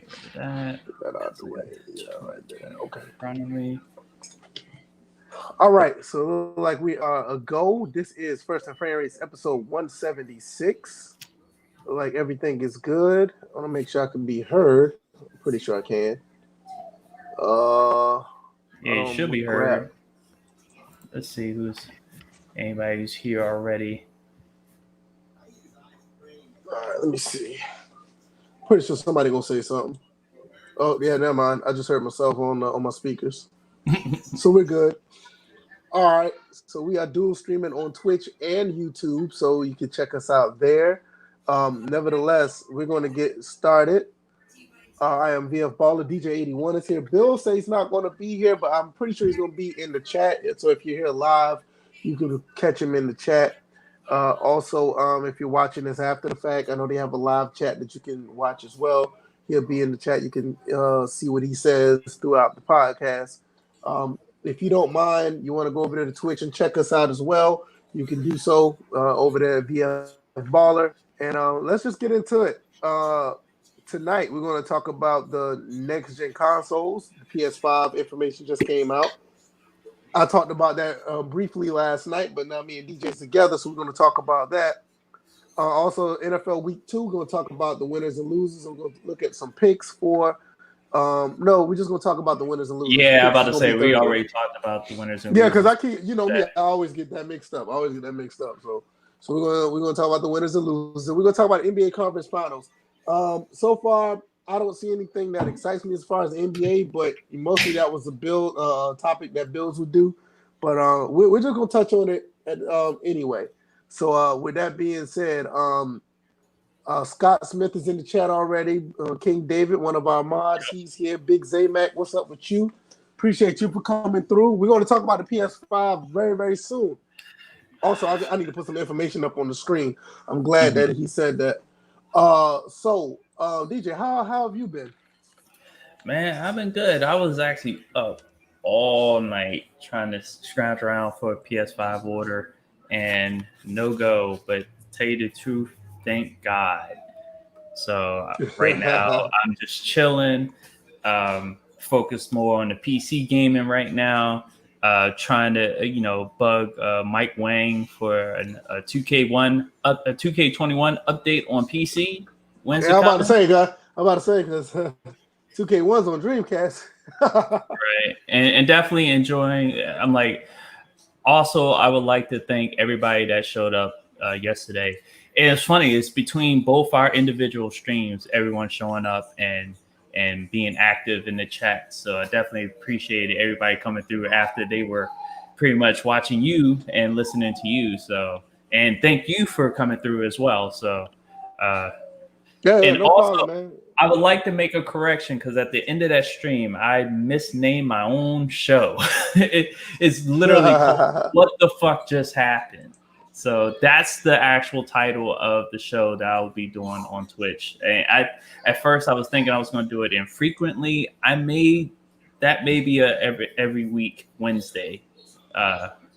get rid of that. Get that out the way. Yeah, right there. Okay. In front of me. All right. So like we are a go. This is First and Framerates episode 176. Like everything is good. I want to make sure I can be heard. I'm pretty sure I can. Yeah, it should be heard. Let's see who's anybody who's here already. All right, let me see. Pretty sure somebody gonna say something. Oh yeah, never mind. I just heard myself on my speakers, so we're good. All right, so we are dual streaming on Twitch and YouTube, so you can check us out there. Nevertheless, we're going to get started. I am VF Baller. DJ81 is here. Bill says he's not going to be here, but I'm pretty sure he's going to be in the chat. So if you're here live, you can catch him in the chat. Also, if you're watching this after the fact, I know they have a live chat that you can watch as well. He'll be in the chat. You can see what he says throughout the podcast. If you don't mind, you want to go over there to Twitch and check us out as well, you can do so over there at VF Baller. And let's just get into it. Tonight, we're going to talk about the next-gen consoles. The PS5 information just came out. I talked about that briefly last night, but now me and DJ's together, so we're going to talk about that. Also, NFL Week 2, we're going to talk about the winners and losers. We're going to look at some picks for no, we're just going to talk about the winners and losers. Yeah, I'm about to say, we already talked about the winners and losers. Yeah, because I keep, me, I always get that mixed up. So we're going to talk about the winners and losers. We're going to talk about NBA Conference Finals. So far, I don't see anything that excites me as far as the NBA, but mostly that was a build topic that Bills would do. But we're just going to touch on it anyway. So with that being said, Scott Smith is in the chat already. King David, one of our mods, he's here. BigZayMack, what's up with you? Appreciate you for coming through. We're going to talk about the PS5 very, very soon. Also, I need to put some information up on the screen. I'm glad that he said that. So DJ, how have you been? Man, I've been good. I was actually up all night trying to scrounge around for a PS5 order and no go, but tell you the truth, thank God. So right now I'm just chilling, focused more on the PC gaming right now, trying to bug Mike Wang for a 2K21 update on PC. When's I'm about to say because 2K1's on Dreamcast. Right, and definitely enjoying. I'm like, also I would like to thank everybody that showed up yesterday. And it's funny, it's between both our individual streams, everyone showing up and being active in the chat. So I definitely appreciated everybody coming through after they were pretty much watching you and listening to you. So, and thank you for coming through as well. So, and no also, problem, man. I would like to make a correction because at the end of that stream, I misnamed my own show. It's literally called What the Fuck Just Happened. So that's the actual title of the show that I will be doing on Twitch. And at first I was thinking I was going to do it infrequently. That may be a every week Wednesday.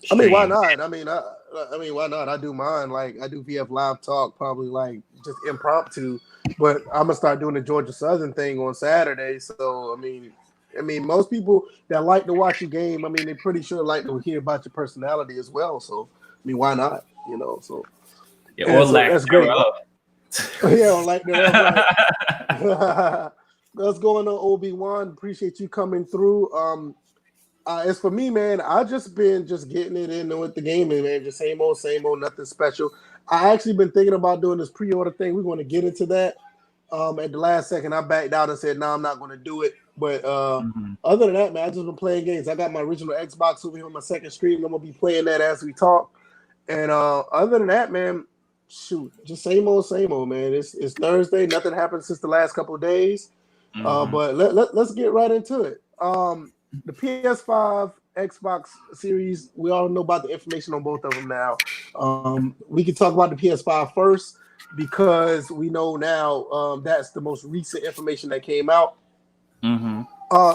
Stream. Why not? Why not? I do mine. Like I do VF Live Talk, probably like just impromptu. But I'm gonna start doing the Georgia Southern thing on Saturday. So I mean, most people that like to watch a game, they're pretty sure like to hear about your personality as well. So why not? So yeah, or lack that's great. Yeah, like that. Right. What's going on, Obi-Wan? Appreciate you coming through. As for me, man, I just been getting it in with the gaming, man. Just same old, nothing special. I actually been thinking about doing this pre-order thing. We're going to get into that. At the last second, I backed out and said, no, I'm not going to do it. But other than that, man, I just been playing games. I got my original Xbox over here on my second stream. I'm going to be playing that as we talk. And other than that, man, shoot, just same old, man. It's Thursday. Nothing happened since the last couple of days. But let's get right into it. The PS5, Xbox Series, we all know about the information on both of them now. We can talk about the PS5 first because we know now that's the most recent information that came out.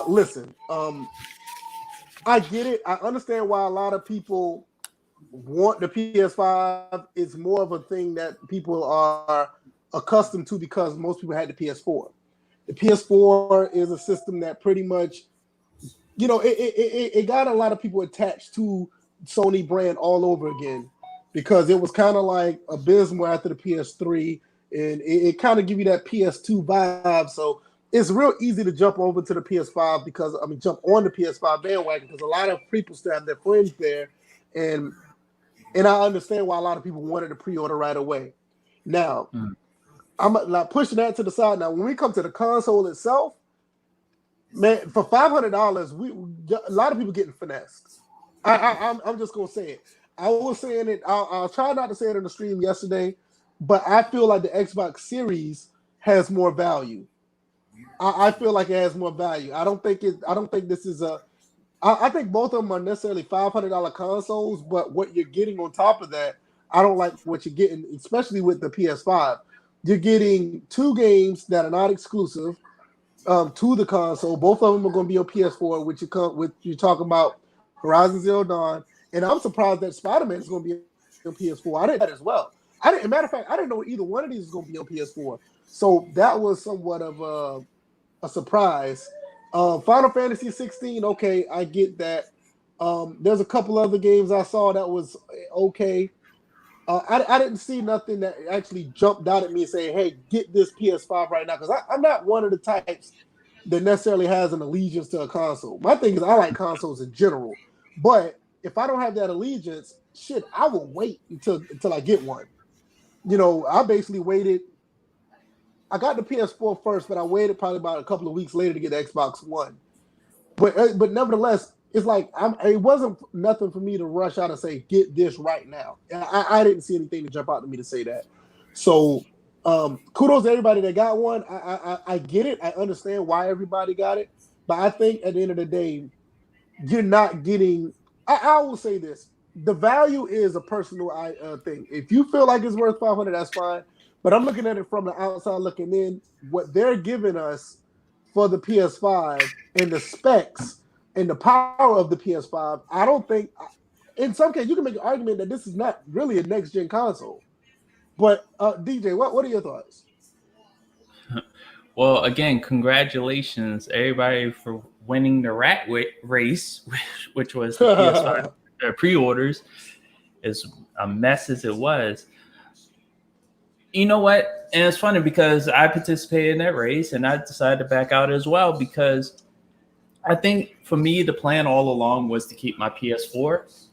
Listen, I get it. I understand why a lot of people want the PS5. It's more of a thing that people are accustomed to because most people had the PS4. The PS4 is a system that pretty much, it got a lot of people attached to Sony brand all over again because it was kind of like abysmal after the PS3, and it kind of give you that PS2 vibe. So it's real easy to jump over to the PS5 jump on the PS5 bandwagon because a lot of people still have their friends there, and I understand why a lot of people wanted to pre-order right away. Now, I'm like pushing that to the side. Now, when we come to the console itself, man, for $500, a lot of people getting finessed. I'm just gonna say it. I was saying it. I'll try not to say it in the stream yesterday, but I feel like the Xbox Series has more value. I feel like it has more value. I don't think this is a. I think both of them are necessarily $500 consoles, but what you're getting on top of that, I don't like what you're getting, especially with the PS5. You're getting 2 games that are not exclusive to the console. Both of them are going to be on PS4, which you're talking about Horizon Zero Dawn, and I'm surprised that Spider-Man is going to be on PS4. I didn't know that as well. Matter of fact, I didn't know either one of these is going to be on PS4. So that was somewhat of a surprise. Final Fantasy 16, okay, I get that. There's a couple other games I saw that was okay. I didn't see nothing that actually jumped out at me and say, hey, get this PS5 right now, because I'm not one of the types that necessarily has an allegiance to a console. My thing is I like consoles in general, but if I don't have that allegiance, shit, I will wait until I get one. I basically waited. I got the PS4 first, but I waited probably about a couple of weeks later to get the Xbox One. But nevertheless, it's like it wasn't nothing for me to rush out and say, get this right now. I didn't see anything to jump out to me to say that. So kudos to everybody that got one. I get it. I understand why everybody got it. But I think at the end of the day, you're not getting – I will say this. The value is a personal thing. If you feel like it's worth $500, that's fine. But I'm looking at it from the outside looking in. What they're giving us for the PS5 and the specs and the power of the PS5, I don't think – in some cases, you can make an argument that this is not really a next-gen console. But, DJ, what are your thoughts? Well, again, congratulations, everybody, for winning the rat race, which was the PS5 pre-orders. As a mess as it was. You know what? And it's funny because I participated in that race and I decided to back out as well because I think for me, the plan all along was to keep my PS4.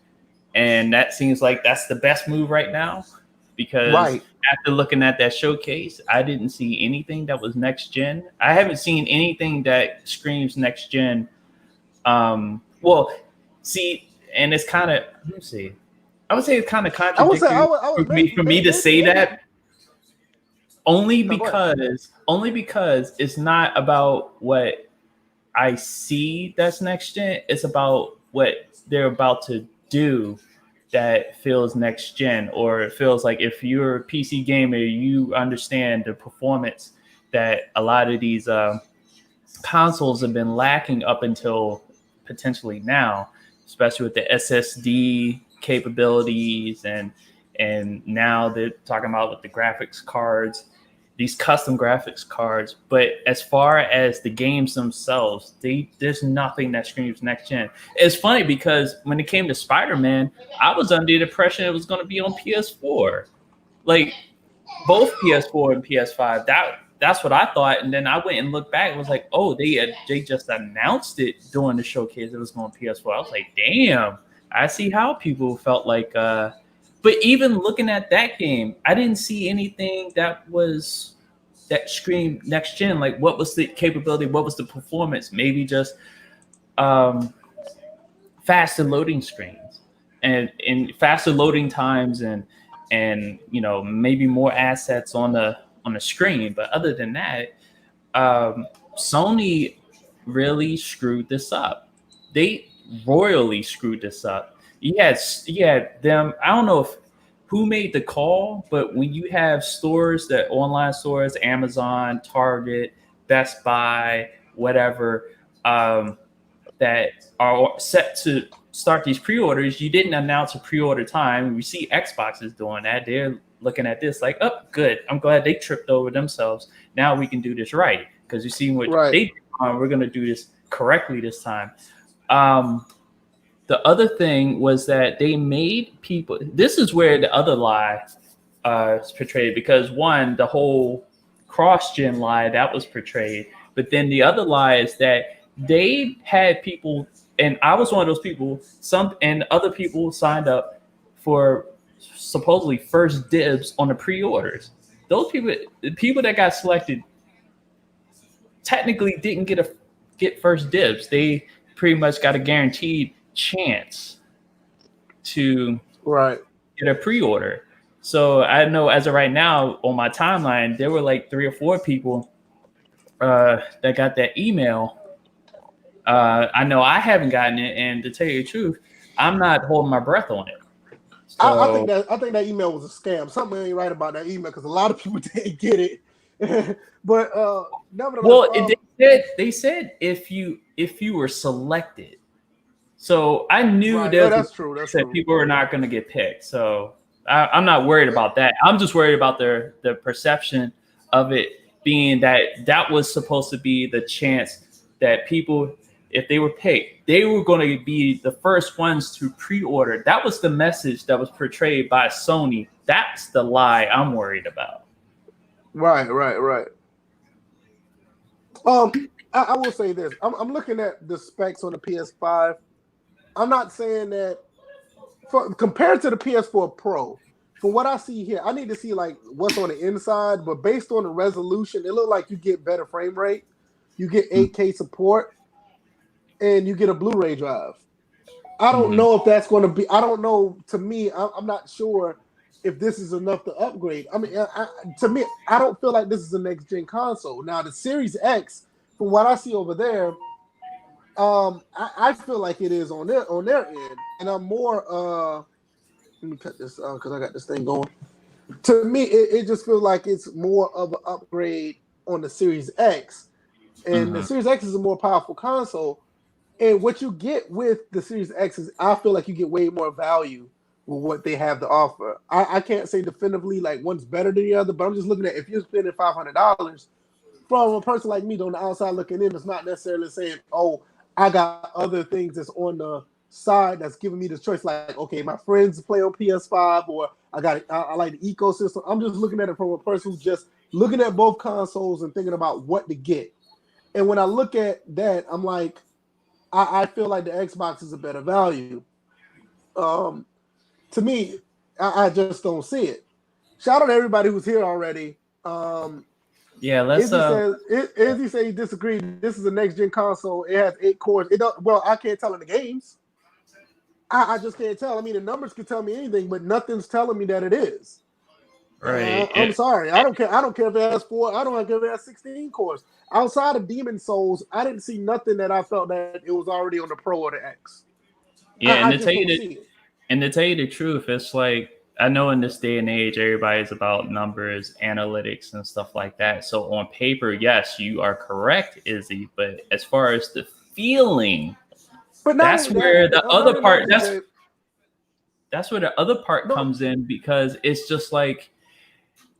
And that seems like that's the best move right now because after looking at that showcase, I didn't see anything that was next gen. I haven't seen anything that screams next gen. And it's kind of, let me see. I would say it's kind of contradictory for me to say that. Only because it's not about what I see that's next gen. It's about what they're about to do that feels next gen, or it feels like if you're a PC gamer, you understand the performance that a lot of these consoles have been lacking up until potentially now, especially with the SSD capabilities and now they're talking about with the graphics cards, these custom graphics cards. But as far as the games themselves, there's nothing that screams next gen. It's funny because when it came to Spider-Man, I was under the impression it was going to be on PS4, like both PS4 and PS5. That's what I thought. And then I went and looked back and was like, oh, they just announced it during the showcase. It was going PS4. I was like, damn, I see how people felt like. But even looking at that game, I didn't see anything that screamed next gen. Like, what was the capability? What was the performance? Maybe just faster loading screens and faster loading times and maybe more assets on the screen. But other than that, Sony really screwed this up. They royally screwed this up. You had them. I don't know who made the call, but when you have stores online stores, Amazon, Target, Best Buy, whatever, that are set to start these pre-orders, you didn't announce a pre-order time. We see Xbox is doing that. They're looking at this like, oh, good. I'm glad they tripped over themselves. Now we can do this right. because you see what Right. they did. We're going to do this correctly this time. The other thing was that they made people. This is where the other lie is portrayed, because one, the whole cross-gen lie that was portrayed, but then the other lie is that they had people, and I was one of those people. Some and other people signed up for supposedly first dibs on the pre-orders. Those people, the people that got selected, technically didn't get first dibs. They pretty much got a guaranteed chance to get a pre-order. So I know as of right now on my timeline, there were like 3 or 4 people that got that email. I know I haven't gotten it, and to tell you the truth, I'm not holding my breath on it. So, I think that email was a scam. Something ain't right about that email because a lot of people didn't get it. But nevertheless, well, they said if you were selected. So I knew that's true. People were not going to get picked. So I'm not worried about that. I'm just worried about the perception of it being that was supposed to be the chance that people, if they were picked, they were going to be the first ones to pre-order. That was the message that was portrayed by Sony. That's the lie I'm worried about. Right. I will say this. I'm looking at the specs on the PS5. I'm not saying that compared to the PS4 Pro, from what I see here, I need to see like what's on the inside, but based on the resolution, it looks like you get better frame rate, you get 8K support, and you get a Blu-ray drive. I don't know if that's going to be. I don't know. To me, I'm not sure if this is enough to upgrade. I mean, to me, I don't feel like this is a next-gen console. Now, the Series X, from what I see over there, I feel like it is on their end, and I'm more. Let me cut this because I got this thing going. To me, it just feels like it's more of an upgrade on the Series X, and the Series X is a more powerful console. And what you get with the Series X is, I feel like you get way more value with what they have to offer. I can't say definitively like one's better than the other, but I'm just looking at if you're spending $500 from a person like me on the outside looking in, it's not necessarily saying, oh, I got other things that's on the side that's giving me the choice. Like, okay, my friends play on PS5, or I like the ecosystem. I'm just looking at it from a person who's just looking at both consoles and thinking about what to get. And when I look at that, I'm like, I feel like the Xbox is a better value. To me, I just don't see it. Shout out to everybody who's here already. Yeah, let's. Izzy says he disagreed. This is a next gen console. It has 8 cores. Well, I can't tell in the games. I just can't tell. I mean, the numbers could tell me anything, but nothing's telling me that it is. Right. I'm sorry. I don't care. I don't care if it has 4. I don't care if it has 16 cores. Outside of Demon Souls, I didn't see nothing that I felt that it was already on the Pro or the X. Yeah, and to tell you the truth, it's like, I know in this day and age, everybody's about numbers, analytics, and stuff like that. So on paper, yes, you are correct, Izzy. But as far as the feeling, that's where the other part. That's where the other part comes in, because it's just like,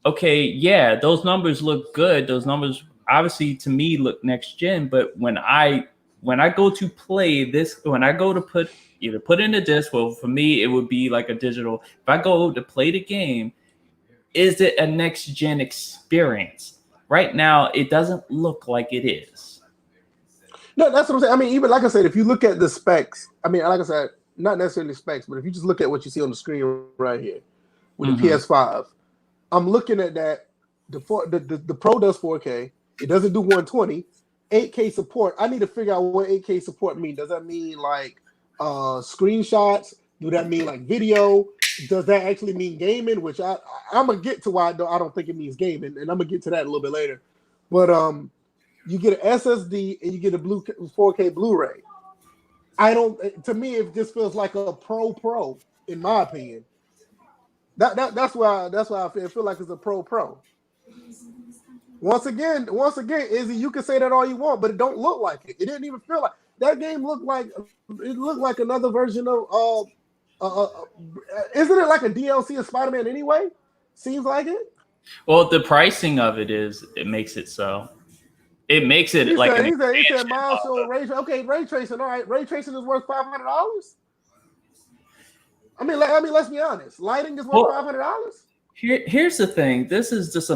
okay, yeah, those numbers look good. Those numbers obviously to me look next gen. But when I go to play this, when I go to put in a disc, well, for me it would be like a digital. If I go to play the game, is it a next gen experience? Right now, it doesn't look like it is. No, that's what I'm saying. I mean, even like I said, if you look at the specs, I mean, like I said, not necessarily specs, but if you just look at what you see on the screen right here with the PS5, I'm looking at that. The Pro does 4K. It doesn't do 120. 8K support. I need to figure out what 8K support means. Does that mean like screenshots? Do that mean like video? Does that actually mean gaming? Which I'm gonna get to why I don't think it means gaming, and I'm gonna get to that a little bit later. But you get an SSD and you get a 4K Blu-ray. To me, it just feels like a Pro, in my opinion. That's why I feel like it's a Pro. Once again, Izzy, you can say that all you want, but it don't look like it. It didn't even feel like that game looked like another version of isn't it like a DLC of Spider-Man anyway? Seems like it. Well, the pricing of it makes it so. it makes it like an he said milestone ray. Okay, ray tracing. All right, ray tracing is worth $500. I mean, let's be honest. Lighting is worth $500. Here's the thing. This is just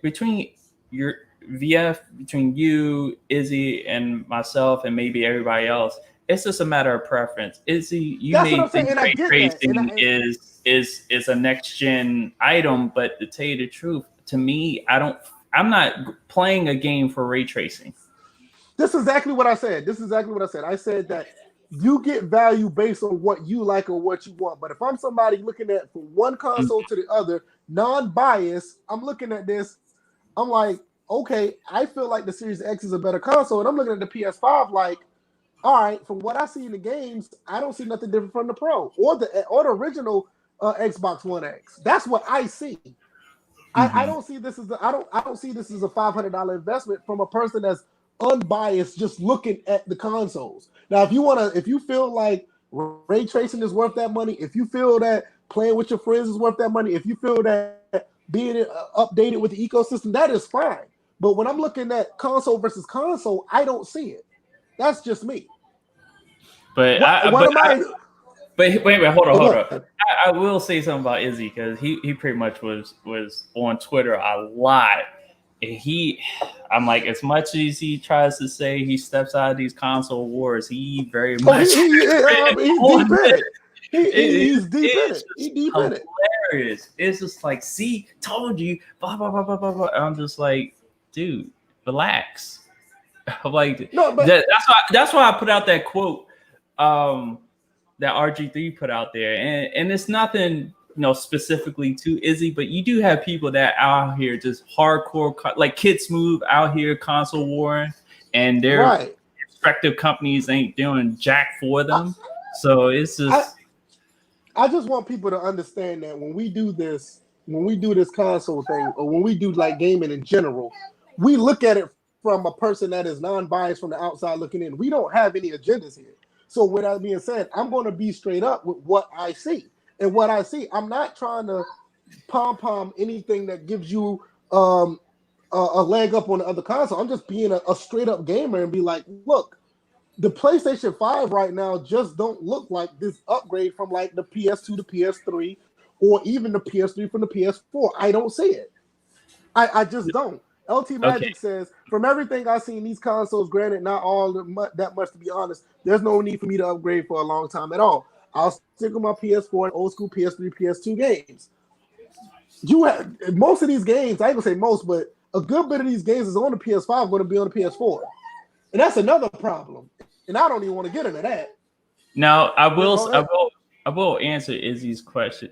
between your VF, between you, Izzy, and myself, and maybe everybody else. It's just a matter of preference. Izzy, you may think ray tracing is a next gen item, but to tell you the truth, to me, I'm not playing a game for ray tracing. This is exactly what I said. I said that you get value based on what you like or what you want. But if I'm somebody looking at from one console to the other, non-biased, I'm looking at this, I'm like, okay, I feel like the Series X is a better console. And I'm looking at the PS5 like, all right, from what I see in the games, I don't see nothing different from the Pro or the original Xbox One X. That's what I see. I don't see this as I don't see this as a $500 investment from a person that's unbiased, just looking at the consoles. Now, if you feel like ray tracing is worth that money, if you feel that playing with your friends is worth that money, if you feel that being updated with the ecosystem, that is fine. But when I'm looking at console versus console, I don't see it. That's just me. But wait, hold on. I will say something about Izzy because he pretty much was on Twitter a lot. I'm like, as much as he tries to say he steps out of these console wars, he very much he's deep in it. He's deep in it. Hilarious. It's just like, see, told you, blah blah blah blah blah blah. I'm just like, dude, relax. I'm like, no, but that's why I put out that quote that RG3 put out there, and it's nothing, specifically to Izzy, but you do have people that out here just hardcore, like Kid Smooth out here console warring, and their respective companies ain't doing jack for them. So it's just. I just want people to understand that when we do this console thing, or when we do like gaming in general, we look at it from a person that is non-biased from the outside looking in. We don't have any agendas here. So with that being said, I'm going to be straight up with what I see. And what I see, I'm not trying to pom-pom anything that gives you a leg up on the other console. I'm just being a straight-up gamer and be like, look, the PlayStation 5 right now just don't look like this upgrade from like the PS2 to PS3 or even the PS3 from the PS4. I don't see it. I just don't. LT Magic says, from everything I've seen, these consoles, granted, not all that much to be honest, there's no need for me to upgrade for a long time at all. I'll stick with my PS4 and old school PS3, PS2 games. You have most of these games, I ain't gonna say most, but a good bit of these games is on the PS5 going to be on the PS4. And that's another problem. And I don't even want to get into that. Now, I will answer Izzy's question.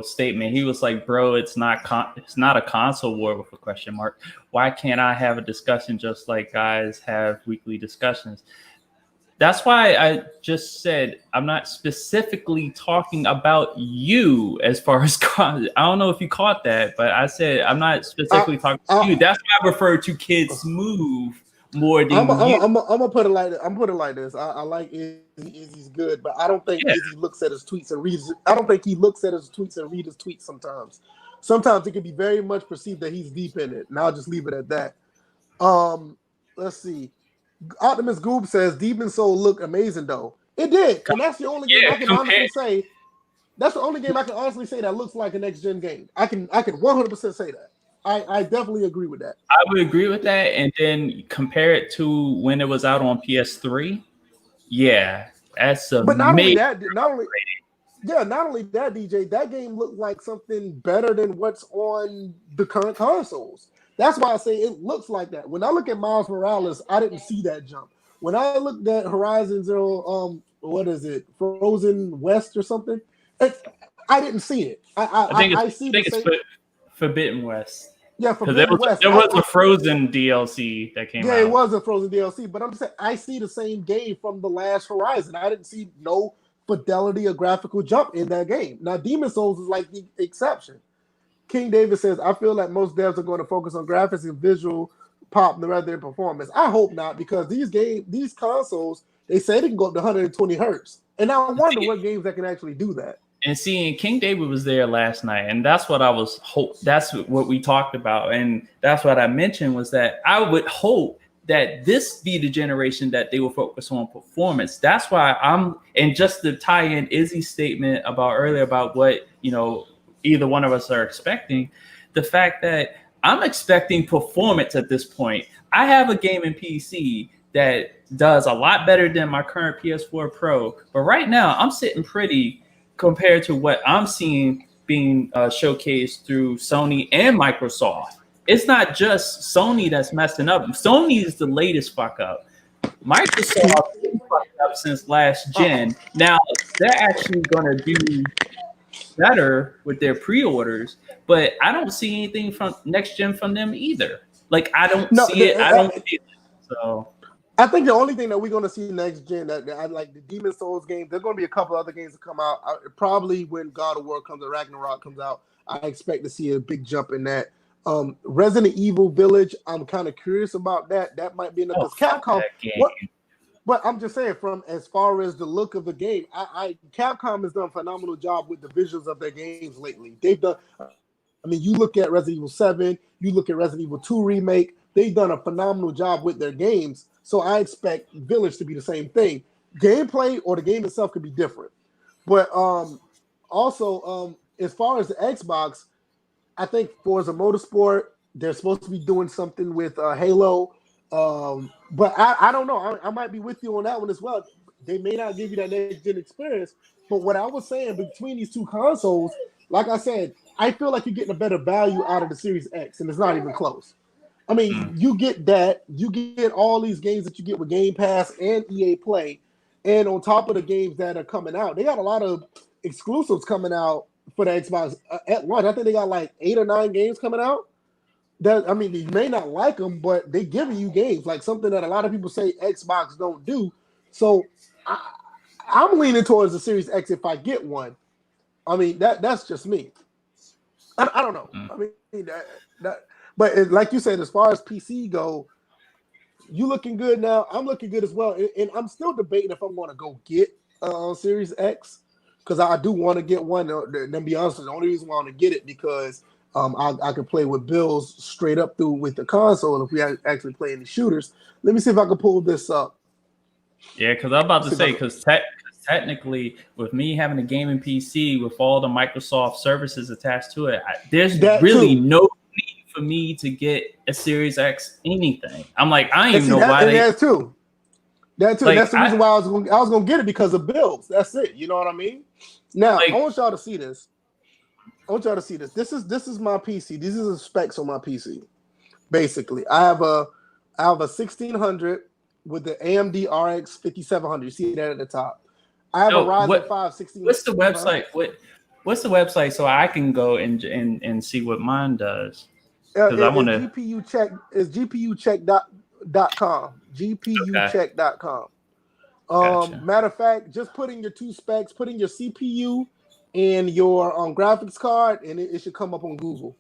Statement. He was like, "Bro, it's not a console war with a question mark. Why can't I have a discussion just like guys have weekly discussions?" That's why I just said I'm not specifically talking about you as far as I don't know if you caught that, but I said I'm not specifically talking to you. That's why I refer to Kid Smooth more than you. I'm gonna put it like this. I'm putting it like this. I like Izzy. Izzy's good, but I don't think Izzy looks at his tweets and reads. I don't think he looks at his tweets and reads his tweets sometimes. Sometimes it can be very much perceived that he's deep in it, and I'll just leave it at that. Let's see. Optimus Goob says Demon Soul looked amazing though. It did, and that's the only game I can honestly say. That's the only game I can honestly say that looks like a next gen game. I can 100% say that. I definitely agree with that. I would agree with that, and then compare it to when it was out on PS3. Yeah, that's a. But not only that, not only that, DJ, that game looked like something better than what's on the current consoles. That's why I say it looks like that. When I look at Miles Morales, I didn't see that jump. When I looked at Horizon Zero, what is it, Frozen West or something? I didn't see it. I think it's Forbidden West. Yeah, Forbidden West. There was a Frozen DLC that came out. Yeah, it was a Frozen DLC, but I'm saying I see the same game from the last Horizon. I didn't see no fidelity or graphical jump in that game. Now, Demon Souls is like the exception. King David says, I feel like most devs are going to focus on graphics and visual pop rather than performance. I hope not, because these consoles, they say they can go up to 120 hertz. And I wonder what games that can actually do that. And seeing King David was there last night, and that's what that's what we talked about, and that's what I mentioned was that I would hope that this be the generation that they will focus on performance. That's why and just to tie in Izzy's statement about earlier about what, either one of us are expecting, the fact that I'm expecting performance at this point. I have a gaming PC that does a lot better than my current PS4 Pro, but right now I'm sitting pretty compared to what I'm seeing being showcased through Sony and Microsoft. It's not just Sony that's messing up. Sony is the latest fuck up. Microsoft has fucked up since last gen. Now they're actually going to do better with their pre-orders, but I don't see anything from next gen from them either. Like I don't see it. I don't see it. So I think the only thing that we're going to see next gen that I like the Demon Souls game. There's going to be a couple other games that come out. Probably when God of War comes, or Ragnarok comes out, I expect to see a big jump in that. Resident Evil Village, I'm kind of curious about that. That might be enough. Capcom. But I'm just saying, from as far as the look of the game, Capcom has done a phenomenal job with the visuals of their games lately. They've done. I mean, you look at Resident Evil 7, you look at Resident Evil 2 remake. They've done a phenomenal job with their games. So I expect Village to be the same thing. Gameplay or the game itself could be different. But also, as far as the Xbox, I think Forza Motorsport, they're supposed to be doing something with Halo. But I don't know. I might be with you on that one as well. They may not give you that next-gen experience. But what I was saying, between these two consoles, like I said, I feel like you're getting a better value out of the Series X, and it's not even close. I mean, you get that. You get all these games that you get with Game Pass and EA Play. And on top of the games that are coming out, they got a lot of exclusives coming out for the Xbox at launch. I think they got like 8 or 9 games coming out. I mean, you may not like them, but they giving you games, like something that a lot of people say Xbox don't do. So I'm leaning towards the Series X if I get one. I mean, that's just me. I don't know. I mean, but like you said, as far as PC go, you looking good now. I'm looking good as well, and I'm still debating if I'm going to go get Series X, because I do want to get one. And to be honest, the only reason why I want to get it because I can play with Bills straight up through with the console if we actually play any shooters. Let me see if I can pull this up. Yeah, because I'm about to say, because technically, with me having a gaming PC with all the Microsoft services attached to it, there's really no need for me to get a Series X anything. I'm like, I don't even know why they. That too. Like, that's the reason why I was going to get it, because of Bills. That's it. You know what I mean? Now, I want y'all to see this. This is my PC. These are the specs on my PC. Basically, I have a 1600 with the AMD RX 5700. You see that at the top. I have a Ryzen 5 1600. What's the website? What's the website so I can go and see what mine does? Because I want to. GPU check is GPUcheck.com. GPUcheck.com. Gotcha. Matter of fact, just put in your two specs, put in your CPU and your graphics card, and it should come up on Google.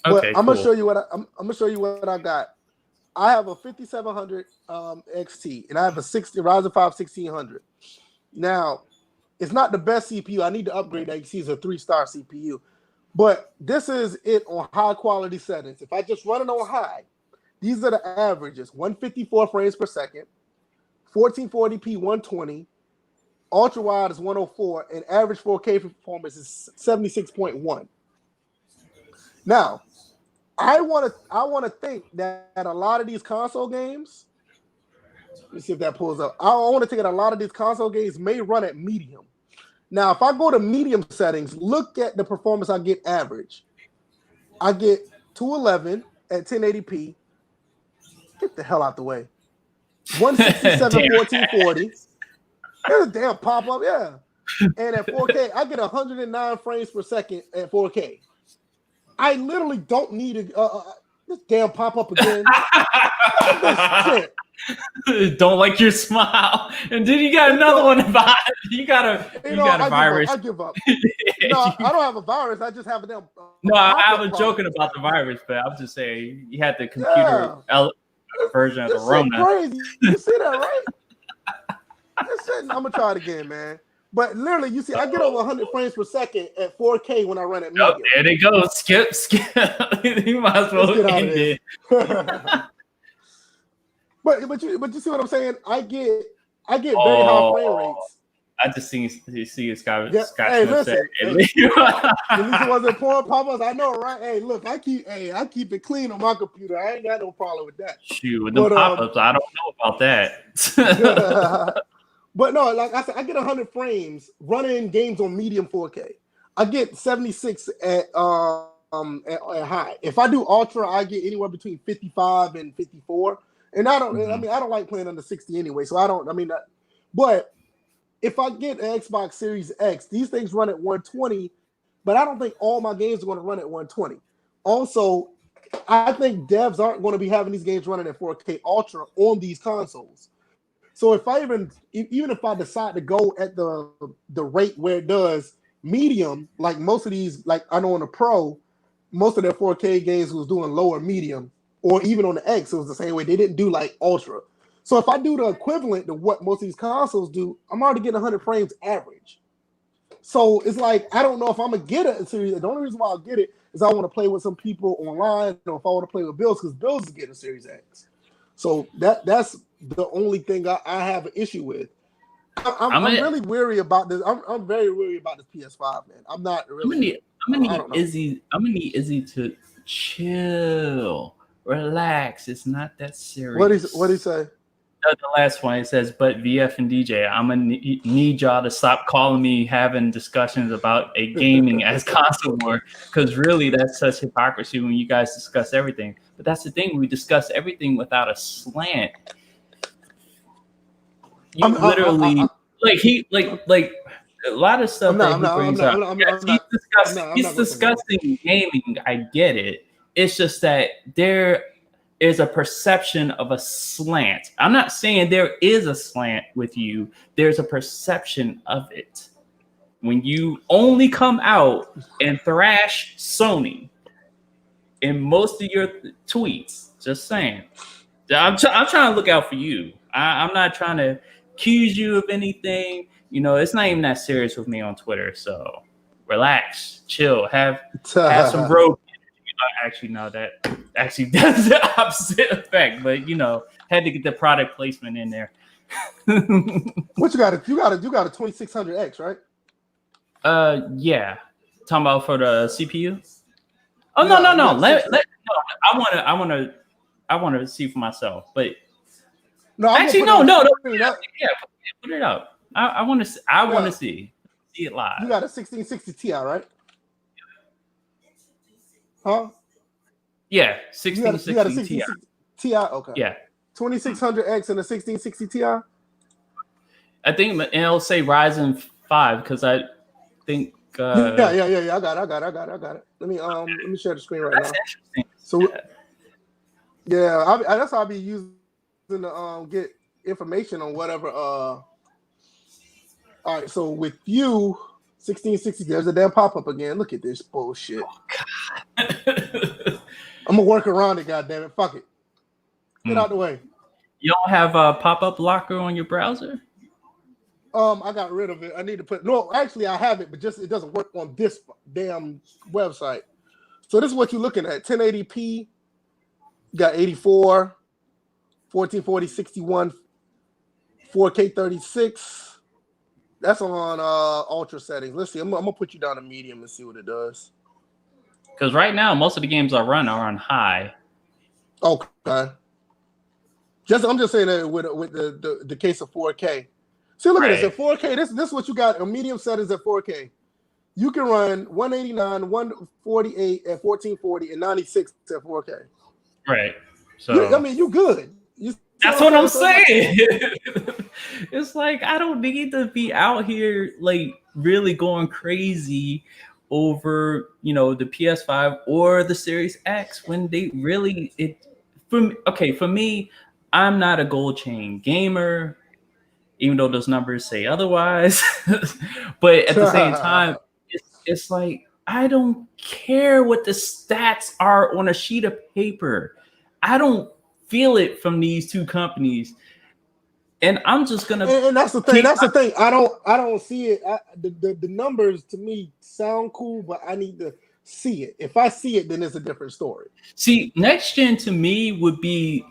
But I'm gonna show you what I'm gonna show you what I got. I have a 5700 XT, and I have a Ryzen 5 1600. Now, it's not the best CPU. I need to upgrade that. You see, it's a 3-star CPU. But this is it on high quality settings. If I just run it on high, these are the averages: 154 frames per second, 1440p 120, ultra wide is 104, and average 4K performance is 76.1. Now, I want to think that a lot of these console games, let me see if that pulls up. I want to think that a lot of these console games may run at medium. Now, if I go to medium settings, look at the performance I get average. I get 211 at 1080p. Get the hell out the way. 167 1440. There's a damn pop-up, yeah. And at 4K, I get 109 frames per second at 4K. I literally don't need this damn pop-up again. Shit. Don't like your smile. And then you got another one about you got a virus. I give up. No, I don't have a virus. I just have a damn. No, I was joking about the virus, but I'm just saying you had the computer version of the Rona. Crazy. You see that, right? I'm gonna try it again, man. But literally, you see, I get over 100 frames per second at 4K when I run at medium. There they go. Skip. You might as well end it. but you see what I'm saying? I get very high frame rates. I just see Scott Hey, Smith say, at least it wasn't porn pop-ups. I know, right? Hey, look, I keep it clean on my computer. I ain't got no problem with that. Shoot, with the pop-ups, I don't know about that. But no, like I said, I get 100 frames running games on medium 4K. I get 76 at high. If I do ultra, I get anywhere between 55 and 54. And I don't. I mean, I don't like playing under 60 anyway. So I don't. I mean, but if I get an Xbox Series X, these things run at 120. But I don't think all my games are going to run at 120. Also, I think devs aren't going to be having these games running at 4K ultra on these consoles. So if I even if I decide to go at the rate where it does medium, like most of these, like I know on the Pro, most of their 4K games was doing lower medium, or even on the X, it was the same way. They didn't do like ultra. So if I do the equivalent to what most of these consoles do, I'm already getting 100 frames average. So it's like, I don't know if I'm gonna get a series. The only reason why I'll get it is I want to play with some people online, or if I want to play with Bills, because Bills is getting a Series X. So that's the only thing I have an issue with. I'm really weary about this. I'm very weary about this PS5, man. I'm not really. I'm gonna need Izzy to chill, relax. It's not that serious. What did he say? The last one, it says, but VF and DJ, I'm gonna need y'all to stop calling me having discussions about a gaming as console war, because really that's such hypocrisy when you guys discuss everything. But that's the thing, we discuss everything without a slant. You literally like a lot of stuff that he brings up. He's discussing gaming. I get it. It's just that there is a perception of a slant. I'm not saying there is a slant with you. There's a perception of it. When you only come out and thrash Sony in most of your tweets, just saying. I'm trying to look out for you. I'm not trying to accuse you of anything. You know, it's not even that serious with me on Twitter. So relax, chill, have some rope. Actually, no, that actually does the opposite effect. But you know, had to get the product placement in there. What you got? You got a 2600X, right? Yeah. Talking about for the CPU. Oh no. I want to see for myself. But no, actually, no. Yeah, put it up. I want to see it live. You got a 1660 Ti, right? Huh? Yeah, 1660 you got a 1660 Ti. Okay. Yeah. 2600X and a 1660 Ti. I think it'll say Ryzen 5 because I think. Yeah. I got it. Let me share the screen right now. Interesting. So, that's how I'll be using to get information on whatever. All right. So with you. 1660, there's a damn pop-up again. Look at this bullshit. Oh, God. I'm gonna work around it, goddammit. Fuck it. Get out the way. You don't have a pop-up blocker on your browser? I got rid of it. I need to put actually I have it, but just it doesn't work on this damn website. So this is what you're looking at. 1080p, you got 84, 1440, 61, 4K 36. That's on ultra settings. Let's see. I'm gonna put you down to medium and see what it does. Because right now, most of the games I run are on high. Okay. I'm just saying that with the case of 4K. See, look at this. At 4K, this is what you got. A medium settings at 4K. You can run 189, 148 at 1440, and 96 at 4K. Right. So you good. That's what I'm saying. It's like I don't need to be out here like really going crazy over, you know, the PS5 or the Series X when they really for me, I'm not a gold chain gamer, even though those numbers say otherwise. But at the same time, it's like I don't care what the stats are on a sheet of paper. I don't feel it from these two companies, and I'm just gonna. And that's the thing. That's the thing. I don't see it. The numbers to me sound cool, but I need to see it. If I see it, then it's a different story. See, next gen to me would be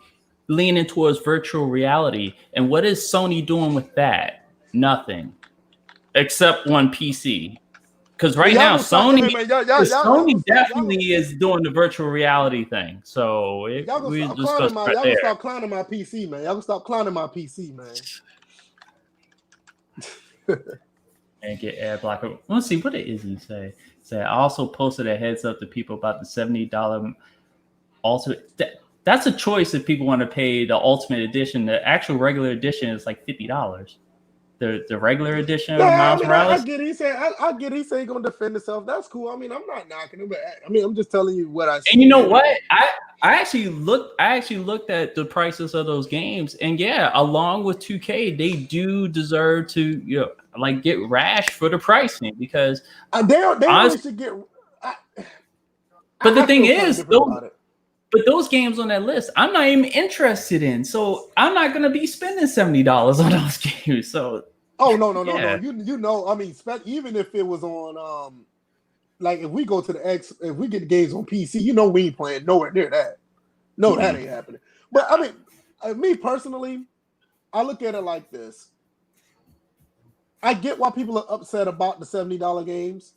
leaning towards virtual reality. And what is Sony doing with that? Nothing, except on PC. Because right now, Sony definitely is doing the virtual reality thing. So we're just gonna stop clowning my PC, man. Y'all gonna stop clowning my PC, man. And get ad blocker. Let's see, what did Izzy say? Said, I also posted a heads up to people about the $70 ultimate. That's a choice if people want to pay the ultimate edition. The actual regular edition is like $50. The regular edition of Miles Morales. I get it. He said he's gonna defend himself. That's cool. I mean, I'm not knocking him, but I mean, I'm just telling you what I see. And you know what? I actually looked at the prices of those games, and yeah, along with 2K, they do deserve to like get rashed for the pricing because they honestly should get. But the thing is, but those games on that list, I'm not even interested in. So I'm not going to be spending $70 on those games. So no. You know, I mean, even if it was on, like if we go to the X, if we get the games on PC, you know, we ain't playing nowhere near that. No, that ain't happening. But I mean, me personally, I look at it like this. I get why people are upset about the $70 games.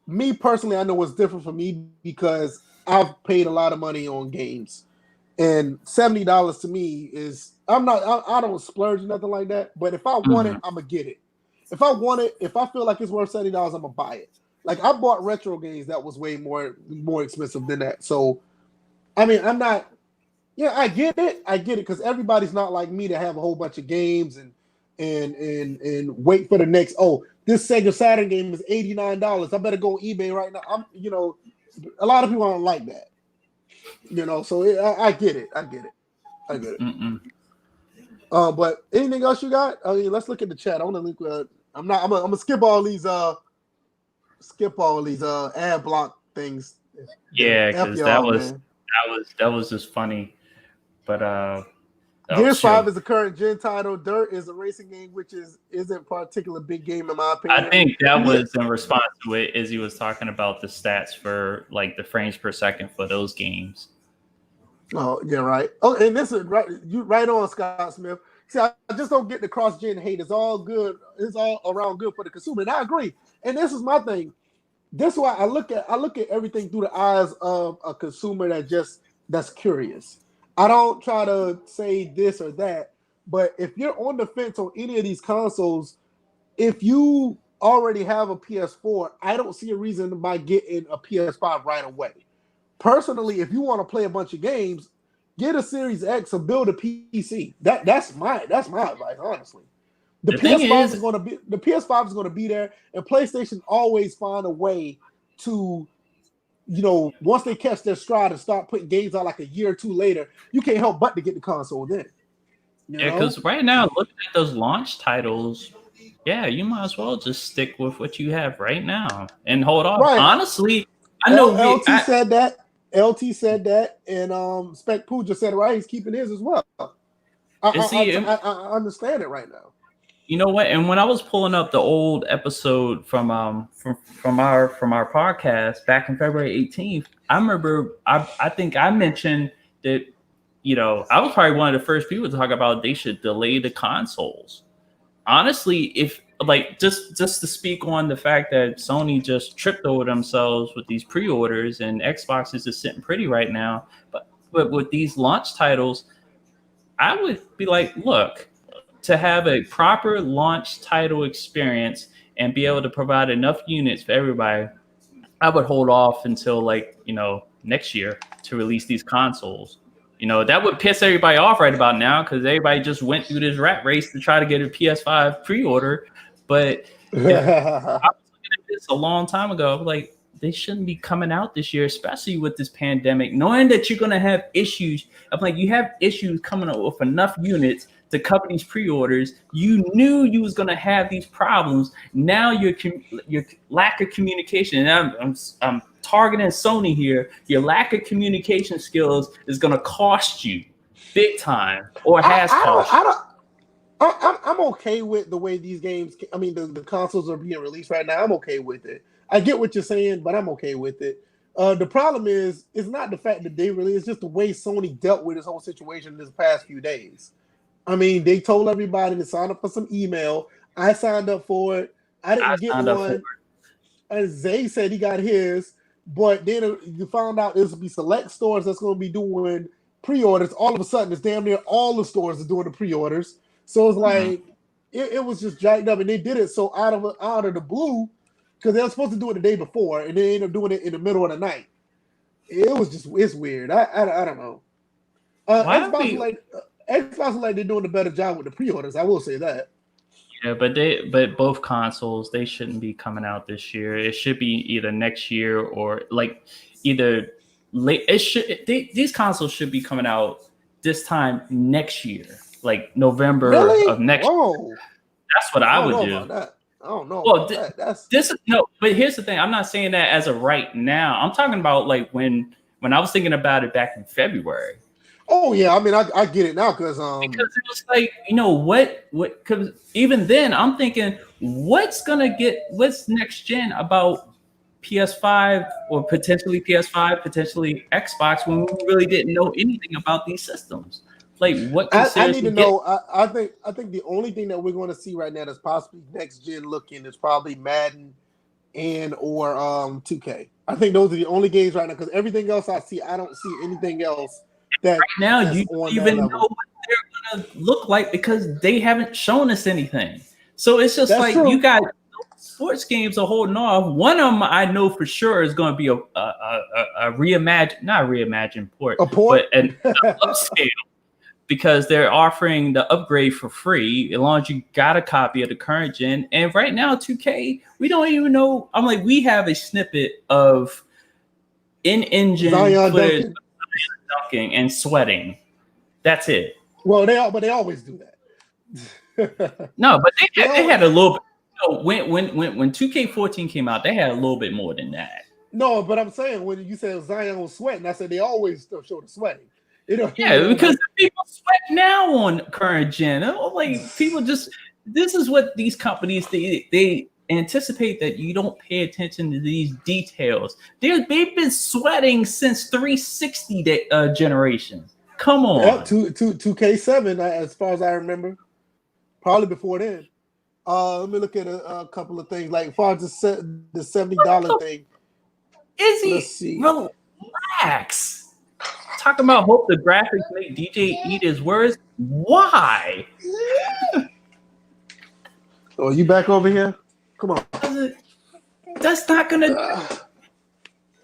Me personally, I know what's different for me because I've paid a lot of money on games, and $70 to me is I don't splurge or nothing like that. But if I want it, I'm gonna get it. If I want it, if I feel like it's worth $70, I'm gonna buy it. Like I bought retro games that was way more expensive than that. So, I mean, I'm not. Yeah, I get it because everybody's not like me to have a whole bunch of games and wait for the next. Oh, this Sega Saturn game is $89. I better go on eBay right now. A lot of people don't like that, So I get it. But anything else you got? I mean, let's look at the chat. I want to link. I'm gonna skip all these ad block things. Yeah, because that was just funny. But Gears 5 is the current gen title. Dirt is a racing game, which isn't particularly big game in my opinion. I think that was in response to it, Izzy was talking about the stats for like the frames per second for those games. Oh, yeah, right. Oh, and this is right. You right on, Scott Smith. See, I just don't get the cross-gen hate. It's all good. It's all around good for the consumer, and I agree. And this is my thing. This is why I look at everything through the eyes of a consumer that's curious. I don't try to say this or that, but if you're on the fence on any of these consoles, if you already have a PS4, I don't see a reason by getting a PS5 right away. Personally, if you want to play a bunch of games, get a Series X or build a PC. That's my advice, honestly. The PS5 is going to be there, and PlayStation always find a way to, once they catch their stride and start putting games out like a year or two later, you can't help but to get the console then. Yeah, because right now, looking at those launch titles, yeah, you might as well just stick with what you have right now and hold on. Right. Honestly, I know LT said that. LT said that, and Spectpooheagles just said it right. He's keeping his as well. I understand it right now. You know what? And when I was pulling up the old episode from our podcast back in February 18th, I remember I think I mentioned that I was probably one of the first people to talk about they should delay the consoles. Honestly, if like just to speak on the fact that Sony just tripped over themselves with these pre-orders and Xbox is just sitting pretty right now, but with these launch titles, I would be like, look, to have a proper launch title experience and be able to provide enough units for everybody, I would hold off until next year to release these consoles. That would piss everybody off right about now because everybody just went through this rat race to try to get a PS5 pre-order. But I was looking at this a long time ago. Like, they shouldn't be coming out this year, especially with this pandemic, knowing that you're going to have issues. I'm like, you have issues coming up with enough units to cover these pre-orders. You knew you was going to have these problems. Now your lack of communication, and I'm targeting Sony here, your lack of communication skills is going to cost you big time, or has cost you. I'm okay with the way these games, the consoles are being released right now. I'm okay with it. I get what you're saying, but I'm okay with it. The problem is, it's not the fact that they really, it's just the way Sony dealt with this whole situation this past few days. I mean, they told everybody to sign up for some email. I signed up for it. I didn't get one. And Zay said he got his, but then you found out there's going to be select stores that's going to be doing pre-orders. All of a sudden, it's damn near all the stores are doing the pre-orders. So it's like, it was just jacked up. And they did it so out of the blue, because they were supposed to do it the day before, and they ended up doing it in the middle of the night. It's weird. I don't know. Xbox like they're doing a better job with the pre-orders. I will say that. Yeah, but both consoles, they shouldn't be coming out this year. It should be either next year or like either late. These consoles should be coming out this time next year, like November of next year. That's what I would do. I don't know. Well, but here's the thing. I'm not saying that as of right now. I'm talking about like when I was thinking about it back in February. Oh yeah, I mean I get it now because it was like, you know what? Because even then I'm thinking, what's next gen about PS5 or potentially PS5, potentially Xbox when we really didn't know anything about these systems. Like what? I need to know. I think the only thing that we're going to see right now that's possibly next gen looking is probably Madden and or 2K. I think those are the only games right now because everything else I see, I don't see anything else. That right now you don't even know what they're gonna look like because they haven't shown us anything. So it's just like true. You got sports games are holding off. One of them I know for sure is going to be a reimagined, not a reimagined port, but an upscale because they're offering the upgrade for free as long as you got a copy of the current gen. And right now, 2K, we don't even know. I'm like, we have a snippet of in-engine footage. Dunking and sweating. That's it. Well, they always do that. No, but they had a little bit. No, when 2K14 came out, they had a little bit more than that. No, but I'm saying when you said Zion was sweating, I said they always still show the sweating. Because people sweat now on current gen. Like people just this is what these companies they anticipate that you don't pay attention to these details. They've been sweating since 360 generations. Come on. Yeah, 2K7, as far as I remember. Probably before then. Let me look at a couple of things. Like as far as the $70 thing. Let's see. Relax. Talking about hope the graphics make DJ eat his words. Why? Oh, you back over here? Come on. That's not gonna.